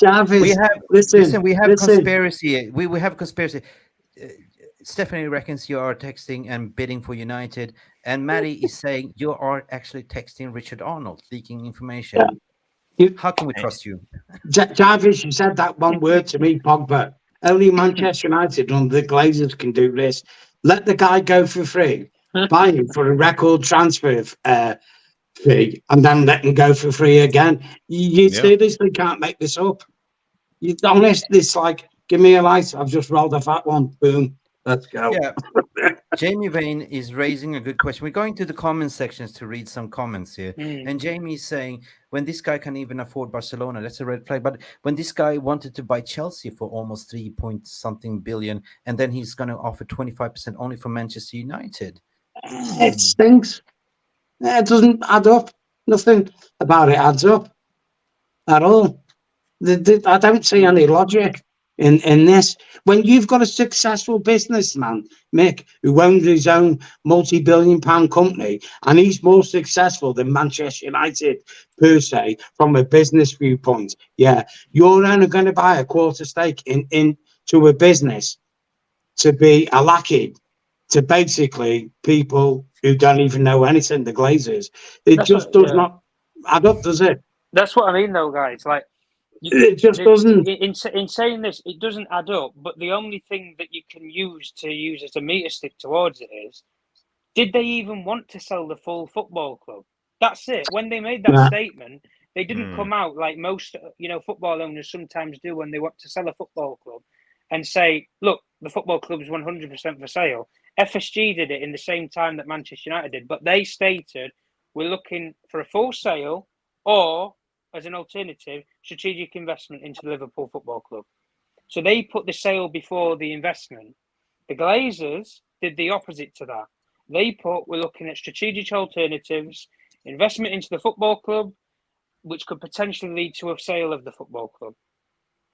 E: Jarvis,
C: we have listen. We have conspiracy. We have conspiracy. Stephanie reckons you are texting and bidding for United, and Maddie is saying you are actually texting Richard Arnold, leaking information. How can we trust you?
E: Jarvis, you said that one word to me, Pogba. Only Manchester United and the Glazers can do this. Let the guy go for free, buy him for a record transfer fee, and then let him go for free again. You seriously can't make this up. You honest, this like, give me a light. I've just rolled a fat one. Boom. Let's go.
C: Yeah. Jamie Vane is raising a good question. We're going to the comment sections to read some comments here. And Jamie is saying, when this guy can even afford Barcelona, that's a red flag. But when this guy wanted to buy Chelsea for almost 3-point-something billion, and then he's going to offer 25% only for Manchester United.
E: It stinks. It doesn't add up. Nothing about it adds up at all. I don't see any logic in this. When you've got a successful businessman, Mick, who owns his own multi-billion-pound company, and he's more successful than Manchester United per se from a business viewpoint, you're only going to buy a quarter stake into a business to be a lackey to basically people who don't even know anything, the Glazers. It just does not add up, does it?
H: That's what I mean, though, guys. Like,
E: it just doesn't.
H: In saying this, it doesn't add up. But the only thing that you can use as a meter stick towards it is, did they even want to sell the full football club? That's it. When they made that statement, they didn't come out like most, football owners sometimes do when they want to sell a football club and say, look, the football club's 100% for sale. FSG did it in the same time that Manchester United did, but they stated, we're looking for a full sale or, as an alternative, strategic investment into the Liverpool Football Club. So they put the sale before the investment. The Glazers did the opposite to that. They put, we're looking at strategic alternatives, investment into the football club, which could potentially lead to a sale of the football club.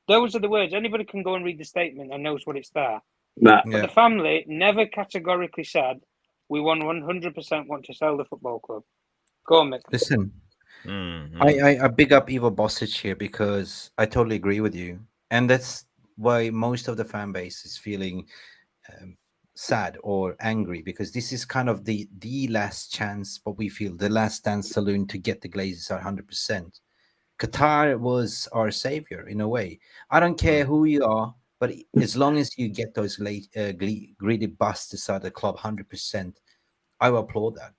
H: Those are the words. Anybody can go and read the statement and knows what it's there. But the family never categorically said, we 100% want to sell the football club. Go on, Mick.
C: Listen, I big up Ivo Bosic here because I totally agree with you. And that's why most of the fan base is feeling sad or angry, because this is kind of the last chance, what we feel, the last dance saloon to get the Glazers at 100%. Qatar was our savior in a way. I don't care who you are, but as long as you get those greedy bastards out of the club 100%, I will applaud that.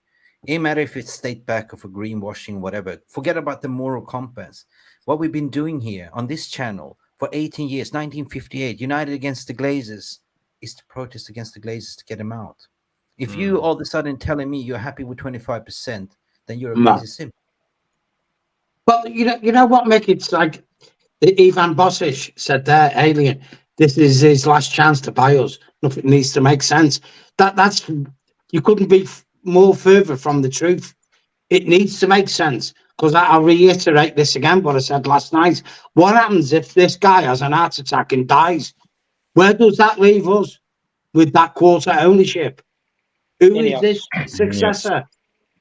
C: It doesn't matter if it's state back or for greenwashing, whatever. Forget about the moral compass. What we've been doing here on this channel for 18 years, 1958, United Against the Glazers, is to protest against the Glazers to get them out. If you all of a sudden telling me you're happy with 25%, then you're a Glazer sim.
E: But you know what, Mick? It's like Ivan Bosic said there, Alien. This is his last chance to buy us. Nothing needs to make sense. That's you couldn't be more further from the truth. It needs to make sense, because I'll reiterate this again, what I said last night. What happens if this guy has an heart attack and dies? Where does that leave us with that quarter ownership? Who is this successor?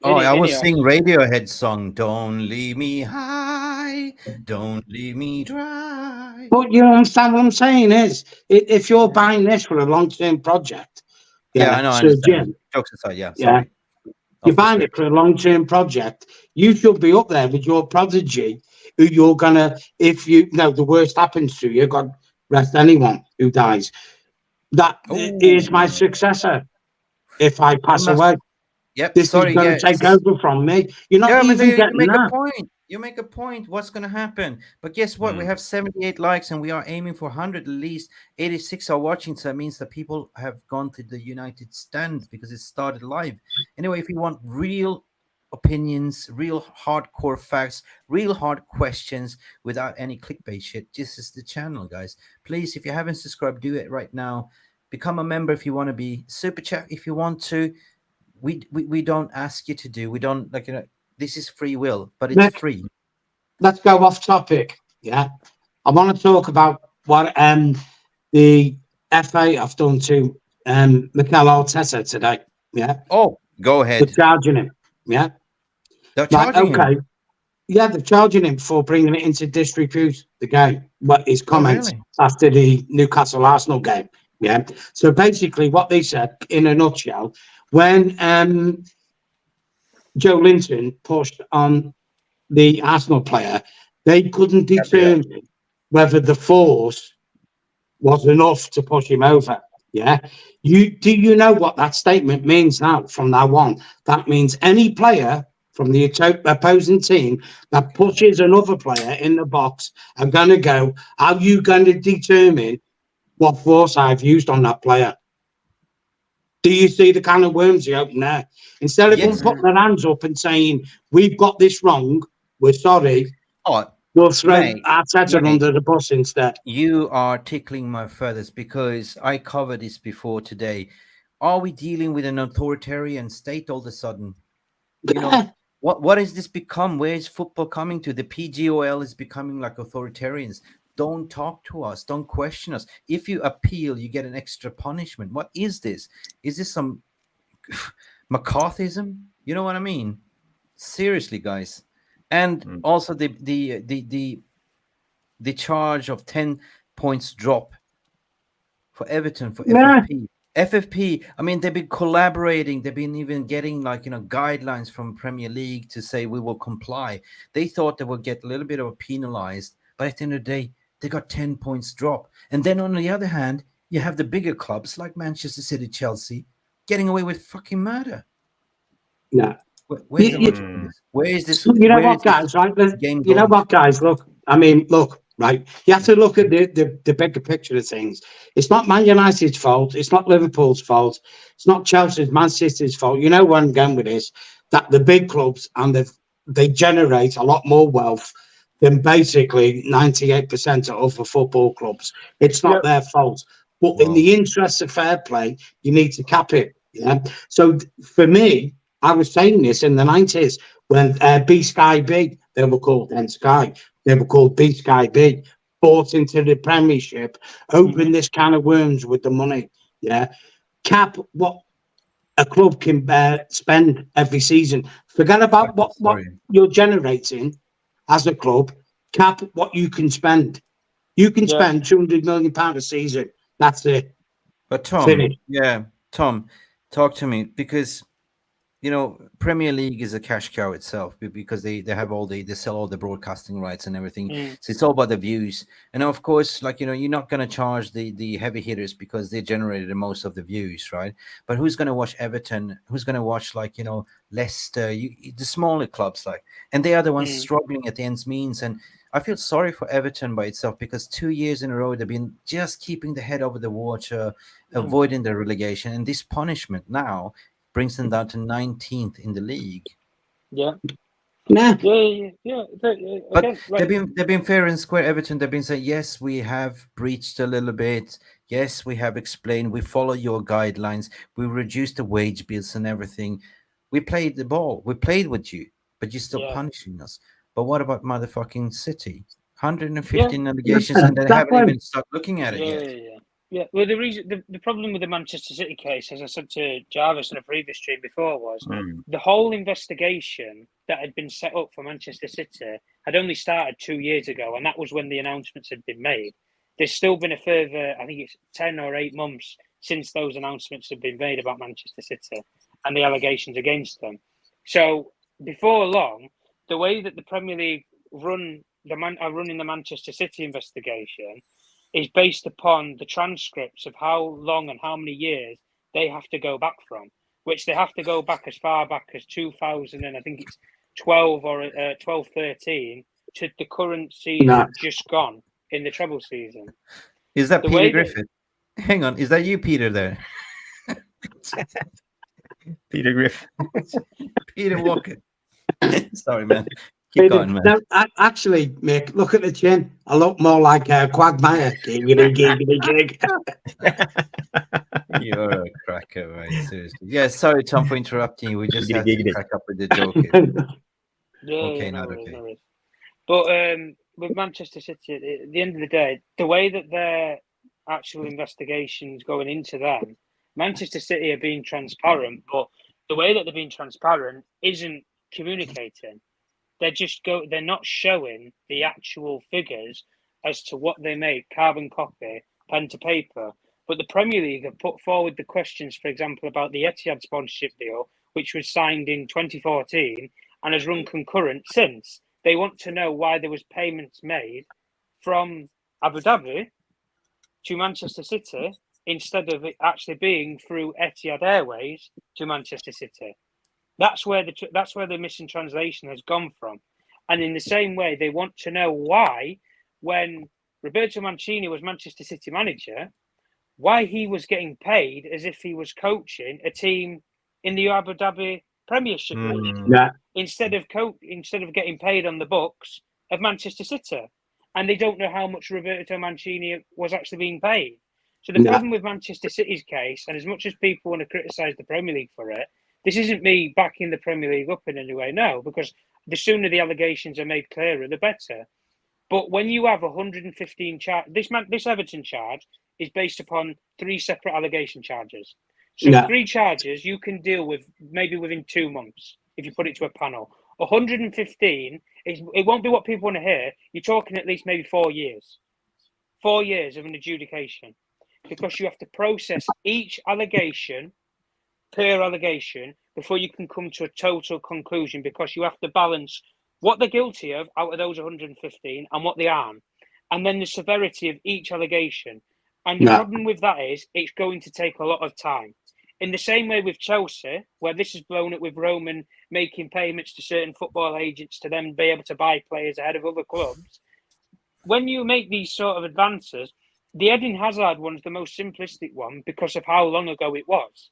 C: Oh, I was singing Radiohead song, Don't Leave Me High, Don't Leave Me Dry.
E: But you understand what I'm saying is, if you're buying this for a long-term project,
C: I know, I understand. Jokes aside, sorry.
E: You're buying it for a long-term project, you should be up there with your prodigy, who you're gonna, if the worst happens to you, God rest anyone who dies. that is my successor if I pass away.
C: Yep.
E: This
C: Sorry.
E: is going to take over from me. You're not even
C: you
E: getting
C: make
E: that.
C: a point. You make a point. What's going to happen? But guess what? We have 78 likes, and we are aiming for 100 at least. 86 are watching, so that means that people have gone to the United stand because it started live. Anyway, if you want real opinions, real hardcore facts, real hard questions without any clickbait shit, this is the channel, guys. Please, if you haven't subscribed, do it right now. Become a member if you want to be. Super chat if you want to. We don't ask you to do. We don't this is free will, but it's
E: Mick,
C: free.
E: Let's go off topic. Yeah, I want to talk about what the FA have done to Mikel Arteta today. Yeah.
C: Oh, go ahead.
E: They're charging him. Yeah.
C: They're charging him.
E: Yeah, they're charging him for bringing it into disrepute the game. What his comments
C: really?
E: after the Newcastle Arsenal game. Yeah. So basically, what they said in a nutshell, when Joe Linton pushed on the Arsenal player, they couldn't determine whether the force was enough to push him over. Yeah. Do you know what that statement means now from now on? That means any player from the opposing team that pushes another player in the box are going to go, are you going to determine what force I've used on that player? Do you see the kind of worms you open there? Instead of them putting their hands up and saying, we've got this wrong, we're sorry, we'll throw Arteta under the bus instead.
C: You are tickling my feathers because I covered this before today. Are we dealing with an authoritarian state all of a sudden? You know, what has this become? Where is football coming to? The PGOL is becoming like authoritarians. Don't talk to us. Don't question us. If you appeal, you get an extra punishment. What is this? Is this some McCarthyism? You know what I mean? Seriously, guys. And also the charge of 10 points drop for Everton for FFP. FFP, I mean, they've been collaborating. They've been even getting guidelines from Premier League to say we will comply. They thought they would get a little bit of a penalized, but at the end of the day, they got 10 points drop. And then on the other hand, you have the bigger clubs like Manchester City, Chelsea, getting away with fucking murder.
E: Yeah.
C: Where is this?
E: You know what, guys? Right? You know what, guys? Look, right? You have to look at the bigger picture of things. It's not Man United's fault. It's not Liverpool's fault. It's not Chelsea's, Man City's fault. You know where I'm going with this? That the big clubs they generate a lot more wealth than basically 98% of other football clubs. It's not their fault. But in the interest of fair play, you need to cap it. Yeah. So for me, I was saying this in the 90s when B Sky B, they were called then Sky, they were called B Sky B, bought into the Premiership, open this can of worms with the money. Yeah. Cap what a club can spend every season. Forget about what you're generating as a club. Cap what you can spend. You can spend £200 million a season. That's it.
C: But Tom, Tom, talk to me, because Premier League is a cash cow itself because they have they sell all the broadcasting rights and everything. So it's all about the views. And of course, you're not going to charge the heavy hitters because they generated the most of the views, right? But who's going to watch Everton? Who's going to watch Leicester? The smaller clubs and they are the ones struggling at the ends means. And I feel sorry for Everton by itself because 2 years in a row they've been just keeping the head over the water, avoiding the relegation, and this punishment now brings them down to 19th in the league.
H: Yeah.
E: Nah.
C: But they've been fair and square. Everton, they've been saying, yes, we have breached a little bit. Yes, we have explained. We follow your guidelines. We reduced the wage bills and everything. We played the ball. We played with you, but you're still punishing us. But what about motherfucking City? 115 allegations, and they haven't even started looking at it yet.
H: Yeah, well, the problem with the Manchester City case, as I said to Jarvis in a previous stream before, was the whole investigation that had been set up for Manchester City had only started 2 years ago, and that was when the announcements had been made. There's still been a further, I think it's 10 or 8 months since those announcements have been made about Manchester City and the allegations against them. So before long, the way that the Premier League are running the Manchester City investigation is based upon the transcripts of how long and how many years they have to go back from, which they have to go back as far back as 2000 and I think it's 12 or 12, 13 to the current season just gone in the treble season.
C: Is that
H: The
C: Peter
H: way that-
C: Griffith? Hang on, is that you, Peter, there?
B: Peter Griff.
C: Peter Walker. Sorry, man. Keep going, man.
E: No, actually, Mick, look at the chin. I look more like a Quagmire. Giggity, giggity, gig.
C: You're a cracker, right? Seriously. Yeah, sorry, Tom, for interrupting you. We just had to
B: Giggity.
C: crack up with the joke here.
H: Yeah,
C: Okay,
H: no
C: not
H: worries,
C: okay.
H: no worries. But with Manchester City, at the end of the day, the way that their actual investigations going into them, Manchester City are being transparent, but the way that they're being transparent isn't communicating. They're not showing the actual figures as to what they make, carbon copy, pen to paper. But the Premier League have put forward the questions, for example, about the Etihad sponsorship deal, which was signed in 2014 and has run concurrent since. They want to know why there was payments made from Abu Dhabi to Manchester City instead of it actually being through Etihad Airways to Manchester City. That's where the missing translation has gone from. And in the same way, they want to know why, when Roberto Mancini was Manchester City manager, why he was getting paid as if he was coaching a team in the Abu Dhabi Premiership League instead of getting paid on the books of Manchester City. And they don't know how much Roberto Mancini was actually being paid. So the problem with Manchester City's case, and as much as people want to criticise the Premier League for it, this isn't me backing the Premier League up in any way, no, because the sooner the allegations are made clearer, the better. But when you have 115 this Everton charge is based upon 3 separate allegation charges. So 3 charges you can deal with maybe within 2 months if you put it to a panel. 115 it won't be what people want to hear. You're talking at least maybe 4 years. 4 years of an adjudication, because you have to process each allegation per allegation before you can come to a total conclusion, because you have to balance what they're guilty of out of those 115 and what they aren't, and then the severity of each allegation. And the problem with that is it's going to take a lot of time. In the same way with Chelsea, where this is blown up with Roman making payments to certain football agents to then be able to buy players ahead of other clubs, when you make these sort of advances, the Eden Hazard one's the most simplistic one because of how long ago it was.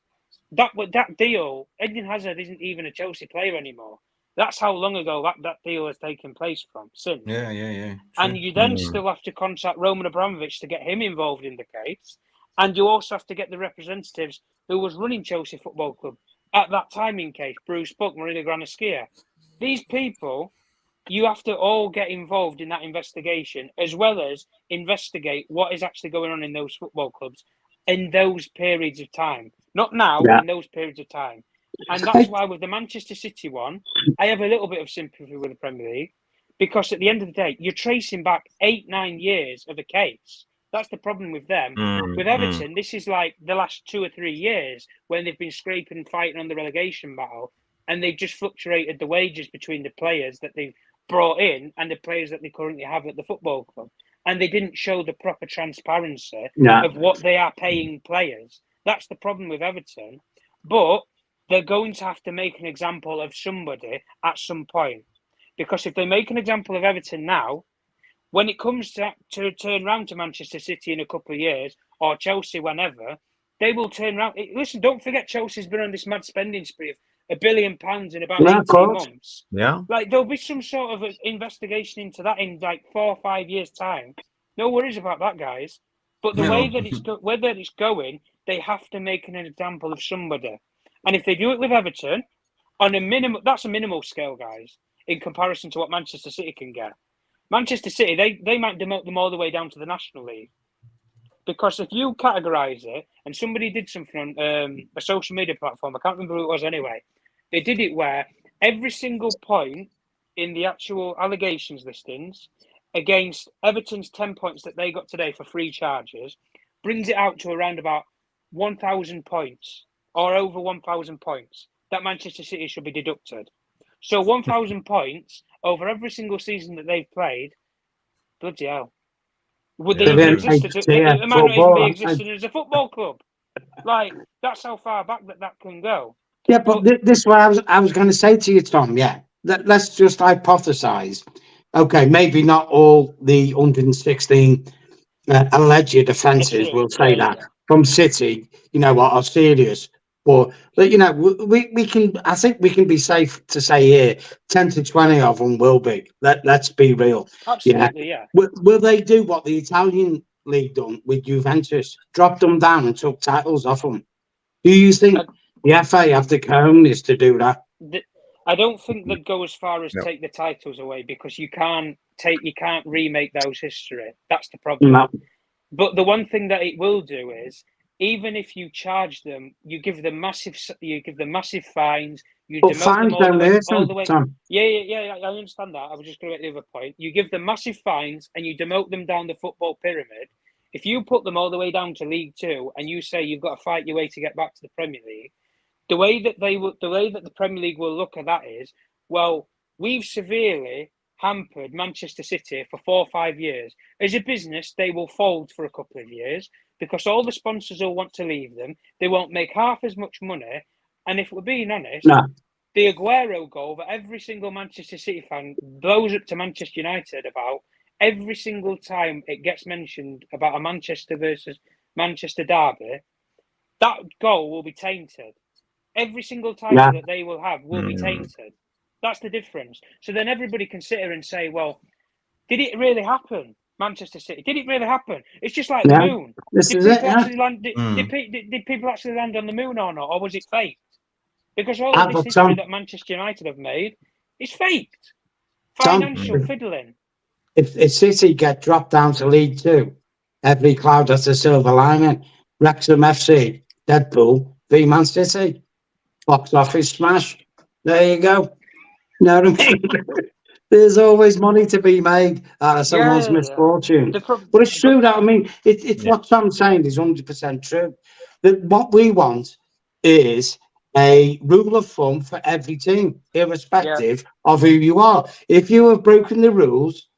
H: That deal, Eden Hazard isn't even a Chelsea player anymore. That's how long ago that deal has taken place since.
C: Yeah.
H: And you then still have to contact Roman Abramovich to get him involved in the case. And you also have to get the representatives who was running Chelsea Football Club at that time in case, Bruce Buck, Marina Granoskia. These people, you have to all get involved in that investigation, as well as investigate what is actually going on in those football clubs in those periods of time. Not now, in those periods of time. And that's why with the Manchester City one, I have a little bit of sympathy with the Premier League, because at the end of the day, you're tracing back 8-9 years of a case. That's the problem with them. With Everton, this is like the last 2 or 3 years when they've been scraping and fighting on the relegation battle, and they've just fluctuated the wages between the players that they've brought in and the players that they currently have at the football club. And they didn't show the proper transparency of what they are paying players. That's the problem with Everton. But they're going to have to make an example of somebody at some point. Because if they make an example of Everton now, when it comes to turn round to Manchester City in a couple of years, or Chelsea whenever, they will turn around. Listen, don't forget Chelsea's been on this mad spending spree of £1 billion in about 18 months.
B: Yeah.
H: Like, there'll be some sort of investigation into that in like 4 or 5 years' time. No worries about that, guys. But the way that it's going, they have to make an example of somebody. And if they do it with Everton, on a minimum, that's a minimal scale, guys, in comparison to what Manchester City can get. Manchester City, they might demote them all the way down to the National League. Because if you categorise it, and somebody did something on a social media platform, I can't remember who it was anyway, they did it where every single point in the actual allegations listings against Everton's 10 points that they got today for 3 charges brings it out to around about 1,000 points or over 1,000 points that Manchester City should be deducted. So 1,000 points over every single season that they've played, bloody hell. Would they
E: They're
H: even
E: in
H: exist?
E: HT,
H: It might not even be
E: football.
H: existing as a football club. Like, that's how far back that can go.
E: Yeah, but this is what I was going to say to you, Tom. Yeah, let's just hypothesize. Okay, maybe not all the 116 alleged offences will say that from City, you know, are serious. But you know, we can. I think we can be safe to say here, 10 to 20 of them will be. Let's be real.
H: Absolutely, yeah.
E: Will they do what the Italian league done with Juventus? Dropped them down and took titles off them. Do you think the FA have the cojones to do that?
H: I don't think they'd go as far as
B: No.
H: take the titles away, because you can't remake those history. That's the problem.
E: No.
H: But the one thing that it will do is, even if you charge them, you give them massive fines. You
E: But
H: demote them
E: fines don't hurt
H: all
E: them,
H: the way.
E: Tom.
H: Yeah, I understand that. I was just going to make the other point. You give them massive fines and you demote them down the football pyramid. If you put them all the way down to League Two and you say you've got to fight your way to get back to the Premier League, the way that the Premier League will look at that is, well, we've severely hampered Manchester City for 4 or 5 years. As a business, they will fold for a couple of years because all the sponsors will want to leave them. They won't make half as much money. And if we're being honest, the Aguero goal that every single Manchester City fan blows up to Manchester United about, every single time it gets mentioned about a Manchester versus Manchester derby, that goal will be tainted. Every single title that they will have will be tainted. That's the difference. So then everybody can sit here and say, well, did it really happen? Manchester City, did it really happen? It's just like the moon. Did people actually land on the moon or not? Or was it faked? Because all of this history that Manchester United have made is faked. Financial fiddling.
E: If City get dropped down to League Two, every cloud has a silver lining. Wrexham FC, Deadpool, v Man City. Box office smash. There you go. No, there's always money to be made out of someone's misfortune. But it's true that, I mean, it's what Tom's saying is 100% true. That what we want is a rule of thumb for every team, irrespective of who you are. If you have broken the rules,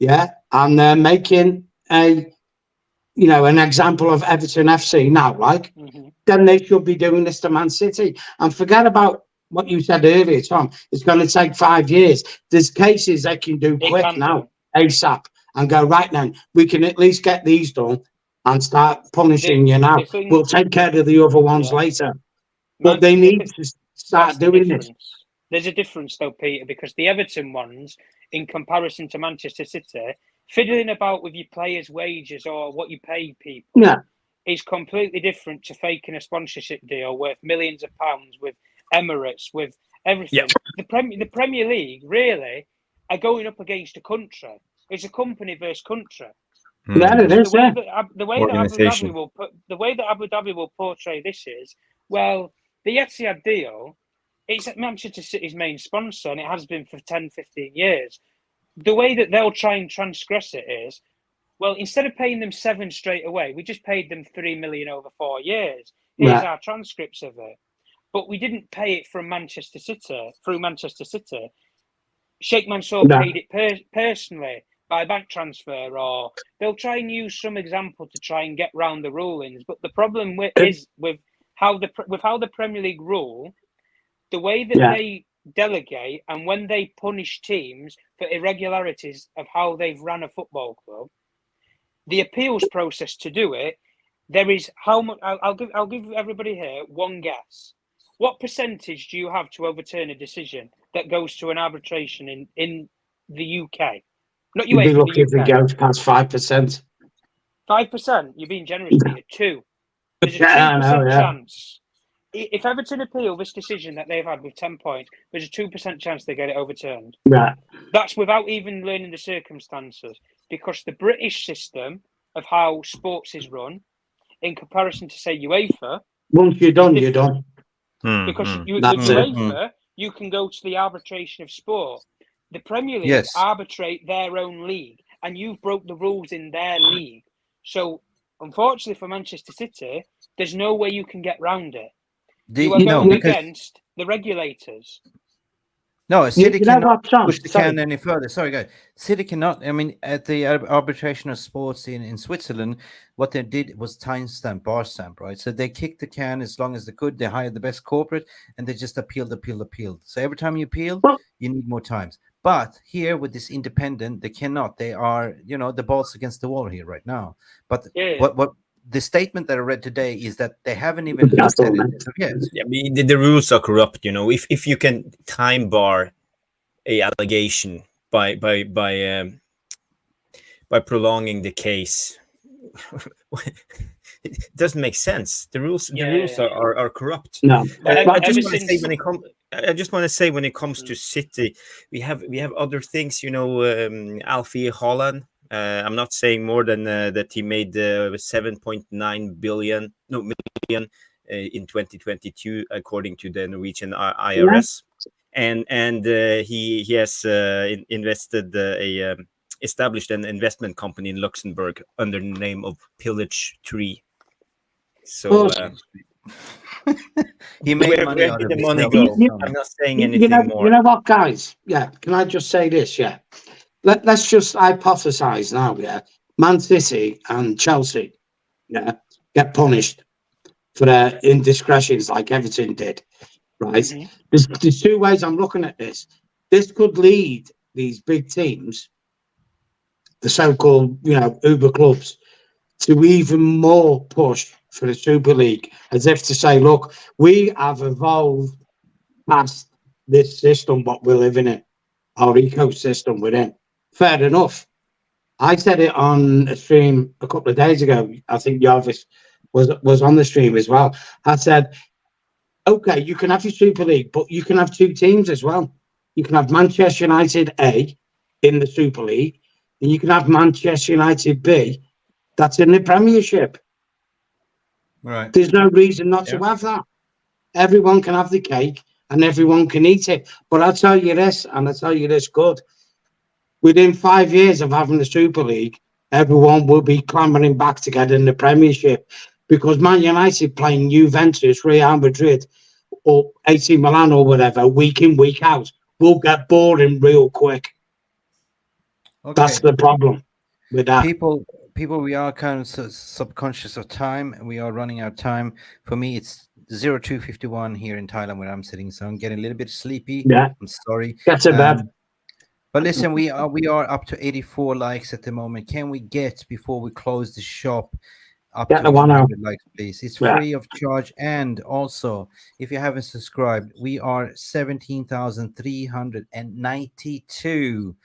E: and they're making an example of Everton FC now, then they should be doing this to Man City. And forget about what you said earlier, Tom. It's going to take 5 years. There's cases they can do quick now, ASAP, and go, right then, we can at least get these done and start punishing you now. We'll take care of the other ones later. But they need to start doing this.
H: There's a difference, though, Peter, because the Everton ones, in comparison to Manchester City, fiddling about with your players' wages or what you pay people is completely different to faking a sponsorship deal worth millions of pounds with Emirates, with everything. The Premier League really are going up against a country. It's a company versus country. The way that Abu Dhabi will portray this is, well, the Etihad deal, it's Manchester City's main sponsor and it has been for 10, 15 years. The way that they'll try and transgress it is, well, instead of paying them 7 straight away, we just paid them 3 million over 4 years. Here's our transcripts of it. But we didn't pay it from Manchester City, through Manchester City. Sheikh Mansour paid it personally by bank transfer, or they'll try and use some example to try and get round the rulings. But the problem is with how the Premier League rule, the way that they delegate and when they punish teams for irregularities of how they've run a football club, the appeals process to do it, there is how much. I'll give everybody here one guess. What percentage do you have to overturn a decision that goes to an arbitration in the UK? Not
E: You'd
H: UEFA,
E: be lucky if
H: the
E: it
H: UK.
E: goes past 5%.
H: 5%? You're being generous, Peter. 2. There's a 2% chance. If Everton appeal this decision that they've had with 10 points, there's a 2% chance they get it overturned.
E: Right.
H: That's without even learning the circumstances, because the British system of how sports is run, in comparison to, say, UEFA...
E: Once you're done, you're done.
H: Because with UEFA, you can go to the arbitration of sport. The Premier League arbitrate their own league, and you've broke the rules in their league. So, unfortunately for Manchester City, there's no way you can get round it. You are going against the regulators.
C: No, City
E: you know
C: cannot
E: what, Tom?
C: push the
E: Sorry.
C: can any further. Sorry, guys. City cannot. I mean, at the arbitration of sports in Switzerland, what they did was timestamp, bar stamp, right? So they kicked the can as long as they could. They hired the best corporate, and they just appealed. So every time you appeal,
E: Well-
C: you need more times. But here with this independent, they cannot. They are, the ball's against the wall here right now. But
H: Yeah.
C: what the statement that I read today is that they haven't even
E: That's
C: looked at
E: all,
C: it
E: man.
C: yet.
B: I mean, the rules are corrupt. If you can time bar a allegation by prolonging the case, it doesn't make sense. The rules are corrupt.
E: No.
B: I
E: But
B: just
H: ever
B: want to say
H: since-
B: when it comes to City, we have other things. Alfie Holland. I'm not saying more than that he made 7.9 million in 2022, according to the Norwegian IRS, and he has invested established an investment company in Luxembourg under the name of Pillage Tree. So
C: He made
B: where
C: money out
B: did
C: of
B: the
C: it.
B: money
C: No,
B: go?
C: no.
B: I'm not saying
E: you
B: anything
E: know,
B: more.
E: you know what, guys? Yeah. Can I just say this? Yeah. Let's just hypothesize now. Yeah. Man City and Chelsea, get punished for their indiscretions like Everton did. Right.
H: Mhm.
E: There's two ways I'm looking at this. This could lead these big teams, the so-called, Uber clubs, to even more push for the Super League, as if to say, look, we have evolved past this system, what we're living in, our ecosystem we're in. Fair enough. I said it on a stream a couple of days ago. I think Jarvis was on the stream as well. I said, okay, you can have your Super League, but you can have two teams as well. You can have Manchester United A in the Super League, and you can have Manchester United B that's in the Premiership.
C: Right.
E: There's no reason not to have that. Everyone can have the cake and everyone can eat it. But I'll tell you this, and I'll tell you this good. Within 5 years of having the Super League, everyone will be clambering back together in the Premiership, because Man United playing Juventus, Real Madrid, or AC Milan or whatever, week in, week out, will get boring real quick.
C: Okay.
E: That's the problem with that.
C: People, we are kind of subconscious of time. We are running out of time. For me, it's 02:51 here in Thailand where I'm sitting, so I'm getting a little bit sleepy.
E: Yeah.
C: I'm sorry.
E: That's a bad.
C: But listen, we are up to 84 likes at the moment. Can we get, before we close the shop, up
E: Get
C: to
E: the one out.
C: 100 likes, please? It's
E: Yeah.
C: free of charge. And also, if you haven't subscribed, we are 17,392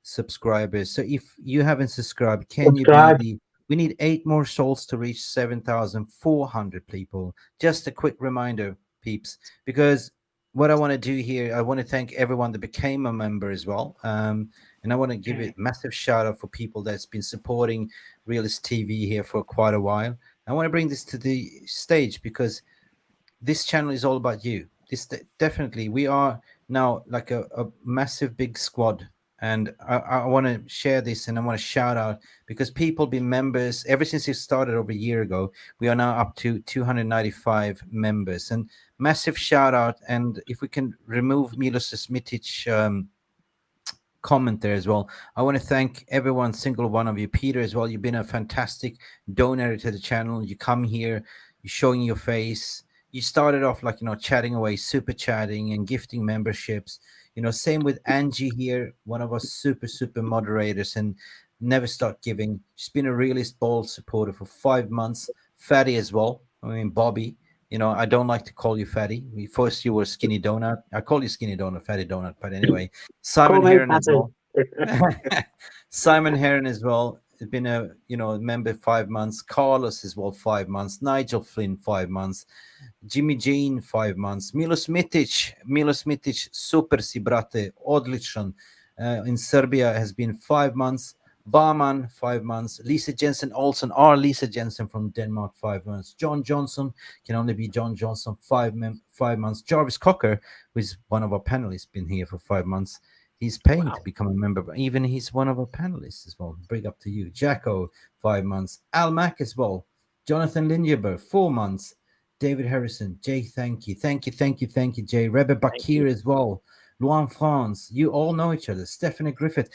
C: subscribers. So if you haven't subscribed, can
E: Subscribe.
C: you be we need 8 more souls to reach 7,400 people. Just a quick reminder, peeps, because what I want to do here, I want to thank everyone that became a member as well. And I want to give a massive shout out for people that's been supporting Realist TV here for quite a while. I want to bring this to the stage because this channel is all about you. Definitely, we are now like a massive big squad. And I want to share this, and I want to shout out, because people been members ever since it started over a year ago. We are now up to 295 members, and massive shout out. And if we can remove Milos Smitic comment there as well, I want to thank everyone, single one of you. Peter as well, you've been a fantastic donor to the channel. You come here, you're showing your face. You started off like, chatting away, super chatting and gifting memberships. Same with Angie here, one of our super moderators, and never start giving. She's been a realist bold supporter for 5 months. Fatty as well. I mean, Bobby, I don't like to call you Fatty. First you were Skinny Donut. I call you Skinny Donut, Fatty Donut. But anyway, Simon Heron as well. Simon Heron as well. Has been a member 5 months. Carlos as well, 5 months. Nigel Flynn, 5 months. Jimmy Jean, 5 months. Milos Mitic, super si brate, odličan. In Serbia has been 5 months. Barman, 5 months. Lisa Jensen Olsen, our Lisa Jensen from Denmark, 5 months. John Johnson, can only be John Johnson, 5 months. Jarvis Cocker, who is one of our panelists, been here for 5 months. He's paying to become a member, but even he's one of our panelists as well. Big up to you. Jacko, 5 months. Al Mack as well. Jonathan Linjeber, 4 months. David Harrison, Jay, thank you, Jay. Rebbe Bakir as well. Luan France, you all know each other. Stephanie Griffith.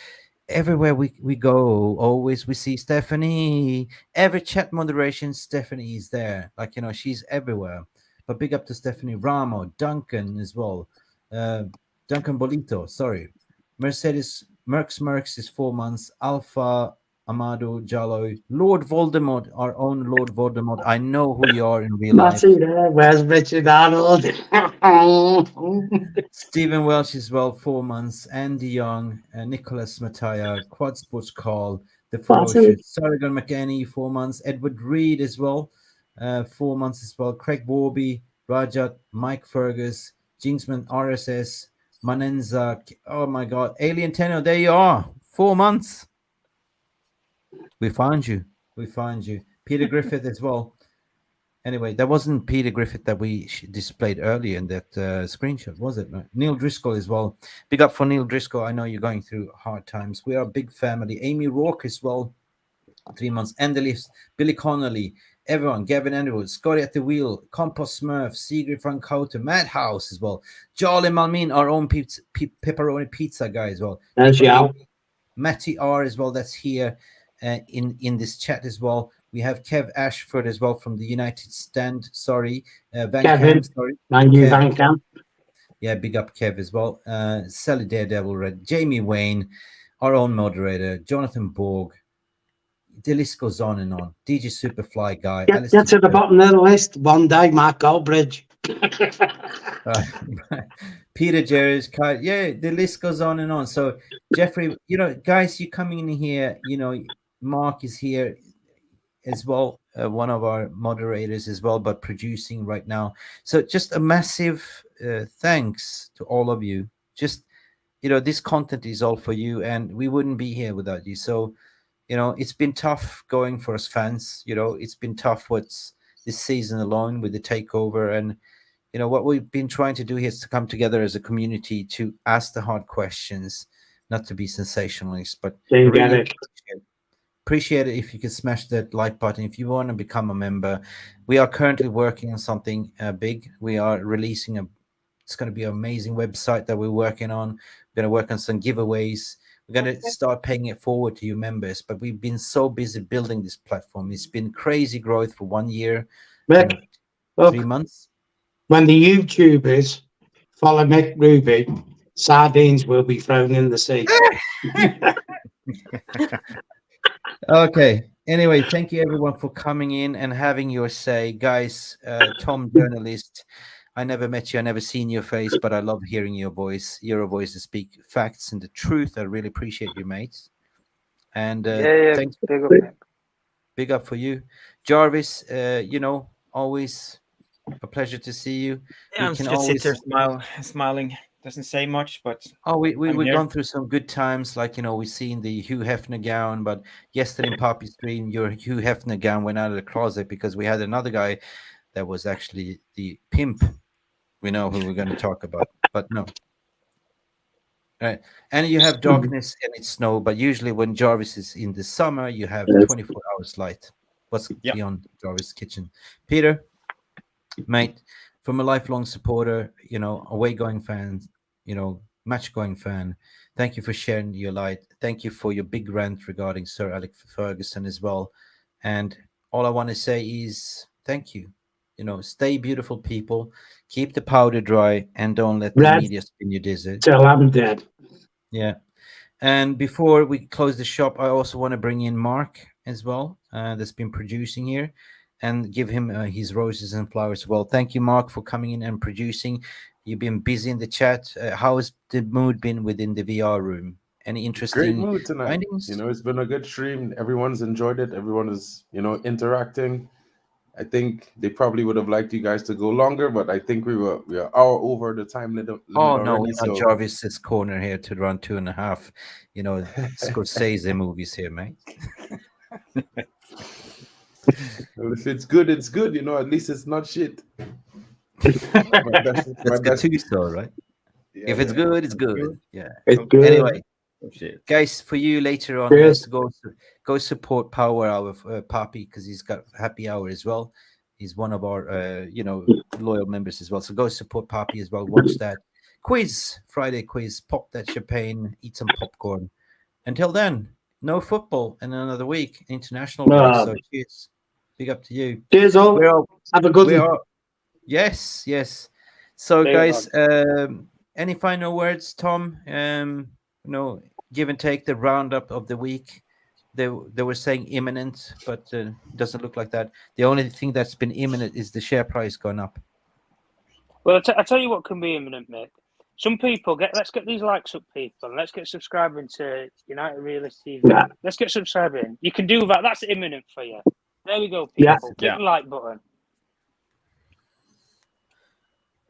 C: Everywhere we go, always we see Stephanie. Every chat moderation, Stephanie is there. Like, you know, she's everywhere. But big up to Stephanie Ramo, Duncan as well. Duncan Bolito, sorry. Mercedes Merks is 4 months. Alpha Amado Jallo, Lord Voldemort, our own Lord Voldemort. I know who you are in real life.
E: Where's Richard Arnold?
C: Stephen Welsh as well, 4 months. Andy Young, Nicholas Mataya, Quad Sports Call, The Ferocious, Sargon McAney, 4 months. Edward Reed as well, 4 months as well. Craig Warby, Rajat, Mike Fergus, Jinxman RSS, Manenza. Oh my God, Alien Tenno, there you are, 4 months. We found you. Peter Griffith as well. Anyway, that wasn't Peter Griffith that we displayed earlier in that screenshot, was it? Neil Driscoll as well. Big up for Neil Driscoll. I know you're going through hard times. We are a big family. Amy Rourke as well, 3 months. Endelist, Billy Connolly, everyone, Gavin Underwood, Scotty at the Wheel, Compost Smurf, Sigrid Frankauter, Madhouse as well. Jolly Malmin, our own pepperoni pizza guy as well. Matty R as well, that's here in this chat as well. We have Kev Ashford as well from the United Stand. Sorry, Van Cam. Sorry,
E: thank you, Van Cam.
C: Yeah, big up Kev as well. Sally Daredevil Red, Jamie Wayne, our own moderator, Jonathan Borg. The list goes on and on. DJ Superfly guy.
E: Get to the bottom of the list. One day, Mark Goldbridge.
C: Peter Jerry's card. Yeah, the list goes on and on. So Jeffrey, you know, guys, you coming in here, you know, Mark is here as well, one of our moderators as well, but producing right now. So just a massive thanks to all of you. Just, you know, this content is all for you, and we wouldn't be here without you. So, you know, it's been tough going for us fans. You know, it's been tough what's this season alone with the takeover. And, you know, what we've been trying to do here is to come together as a community to ask the hard questions, not to be sensationalist, but really appreciate it if you can smash that like button. If you want to become a member, we are currently working on something big. We are releasing it's going to be an amazing website that we're working on. We're going to work on some giveaways. We're going to start paying it forward to you members, but we've been so busy building this platform. It's been crazy growth for 1 year,
E: Mick,
C: 3 months.
E: When the YouTubers follow Mick Ruby, sardines will be thrown in the sea.
C: Okay. Anyway, thank you everyone for coming in and having your say. Guys, Tom, journalist, I never met you, I never seen your face, but I love hearing your voice. You're a voice to speak facts and the truth. I really appreciate you, mates. And thanks. Big up for you. Jarvis, you know, always a pleasure to see you.
B: Yeah, I'm just sit there smiling. Doesn't say much, but
C: we've gone through some good times. Like, you know, we seen the Hugh Hefner gown, but yesterday in Poppy Stream, your Hugh Hefner gown went out of the closet because we had another guy that was actually the pimp. We know who we're going to talk about, but no. All right. And you have darkness and it's snow, but usually when Jarvis is in the summer, you have 24 hours light. What's beyond Jarvis' kitchen? Peter, mate, from a lifelong supporter, you know, away-going fan, you know, match-going fan, thank you for sharing your light. Thank you for your big rant regarding Sir Alex Furgusons as well. And all I want to say is thank you. You know, stay beautiful, people. Keep the powder dry and don't let the media spin you dizzy.
E: Till I'm dead.
C: Yeah. And before we close the shop, I also want to bring in Mark as well, that's been producing here, and give him his roses and flowers as well. Thank you, Mark, for coming in and producing. You've been busy in the chat. How has the mood been within the VR room? Any interesting
G: Great mood tonight.
C: findings?
G: You know, it's been a good stream. Everyone's enjoyed it. Everyone is, you know, interacting. I think they probably would have liked you guys to go longer, but I think we are all over the time limit.
C: Oh no,
G: already,
C: we're not Jarvis's corner here to run 2.5. You know, Scorsese movies here, mate.
G: Well, if it's good, it's good. You know, at least it's not shit.
C: That's good too, so right? Yeah, if it's good, it's good. Yeah.
E: It's good.
C: Anyway, guys, for you later on, guys, go support Power Hour of Poppy because he's got happy hour as well. He's one of our you know, loyal members as well. So go support Poppy as well. Watch that. quiz, Friday quiz. Pop that champagne, eat some popcorn. Until then, no football in another week. International break. So cheers. Big up to you.
E: Cheers all. Have a good one.
C: Yes, yes. So guys, any final words, Tom? Give and take the roundup of the week. They were saying imminent, but it doesn't look like that. The only thing that's been imminent is the share price gone up.
H: Well, I tell you what can be imminent, Mick. Some people let's get these likes up, people. Let's get subscribing to United Realist TV. Yeah. Let's get subscribing. You can do that. That's imminent for you. There we go, people. Click the like button.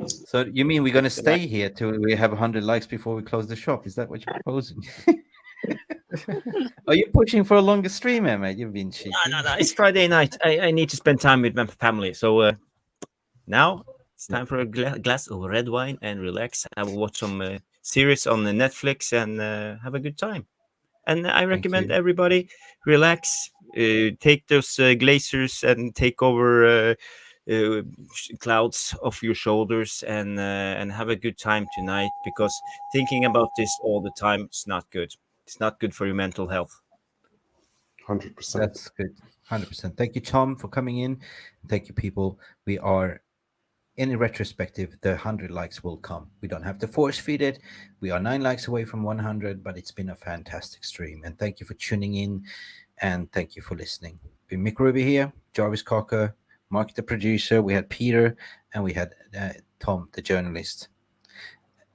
C: So you mean we're going to stay here till we have 100 likes before we close the shop? Is that what you're proposing? Are you pushing for a longer stream, mate? You've been cheeky.
B: No. It's Friday night. I need to spend time with my family. So now it's time for a glass of red wine and relax. I will watch some series on the Netflix and have a good time. And I recommend everybody relax, take those Glazers and Takeover clouds off your shoulders and have a good time tonight, because thinking about this all the time is not good. It's not good for your mental health.
G: 100%.
C: That's good. 100%. Thank you, Tom, for coming in. Thank you, people. We are in retrospective. The 100 likes will come. We don't have to force feed it. We are 9 likes away from 100, but it's been a fantastic stream. And thank you for tuning in, and thank you for listening. Been Mick Ruby here, Jarvis Cocker, Mark the producer. We had Peter, and we had Tom, the journalist.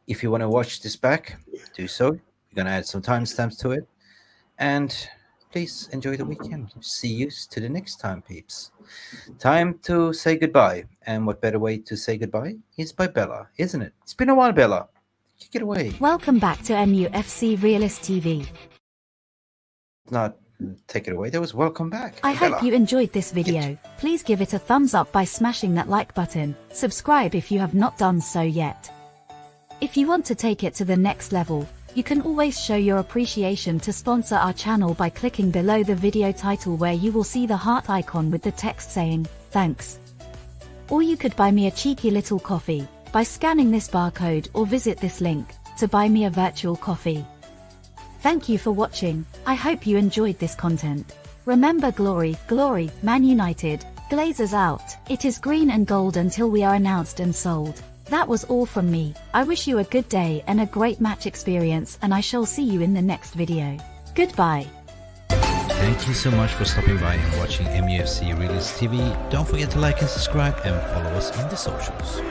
C: If you want to watch this back, do so. We're going to add some timestamps to it. And please enjoy the weekend. See you to the next time, peeps. Time to say goodbye. And what better way to say goodbye is by Bella, isn't it? It's been a while, Bella. Kick it away.
I: Welcome back to MUFC Realist TV.
C: Not take it away. That was welcome back.
I: I hope you enjoyed this video. Please give it a thumbs up by smashing that like button. Subscribe if you have not done so yet. If you want to take it to the next level, you can always show your appreciation to sponsor our channel by clicking below the video title, where you will see the heart icon with the text saying, thanks. Or you could buy me a cheeky little coffee by scanning this barcode, or visit this link to buy me a virtual coffee. Thank you for watching. I hope you enjoyed this content. Remember, glory, glory, Man United, Glazers out. It is green and gold until we are announced and sold. That was all from me. I wish you a good day and a great match experience, and I shall see you in the next video. Goodbye.
C: Thank you so much for stopping by and watching MUFC Realist TV. Don't forget to like and subscribe and follow us on the socials.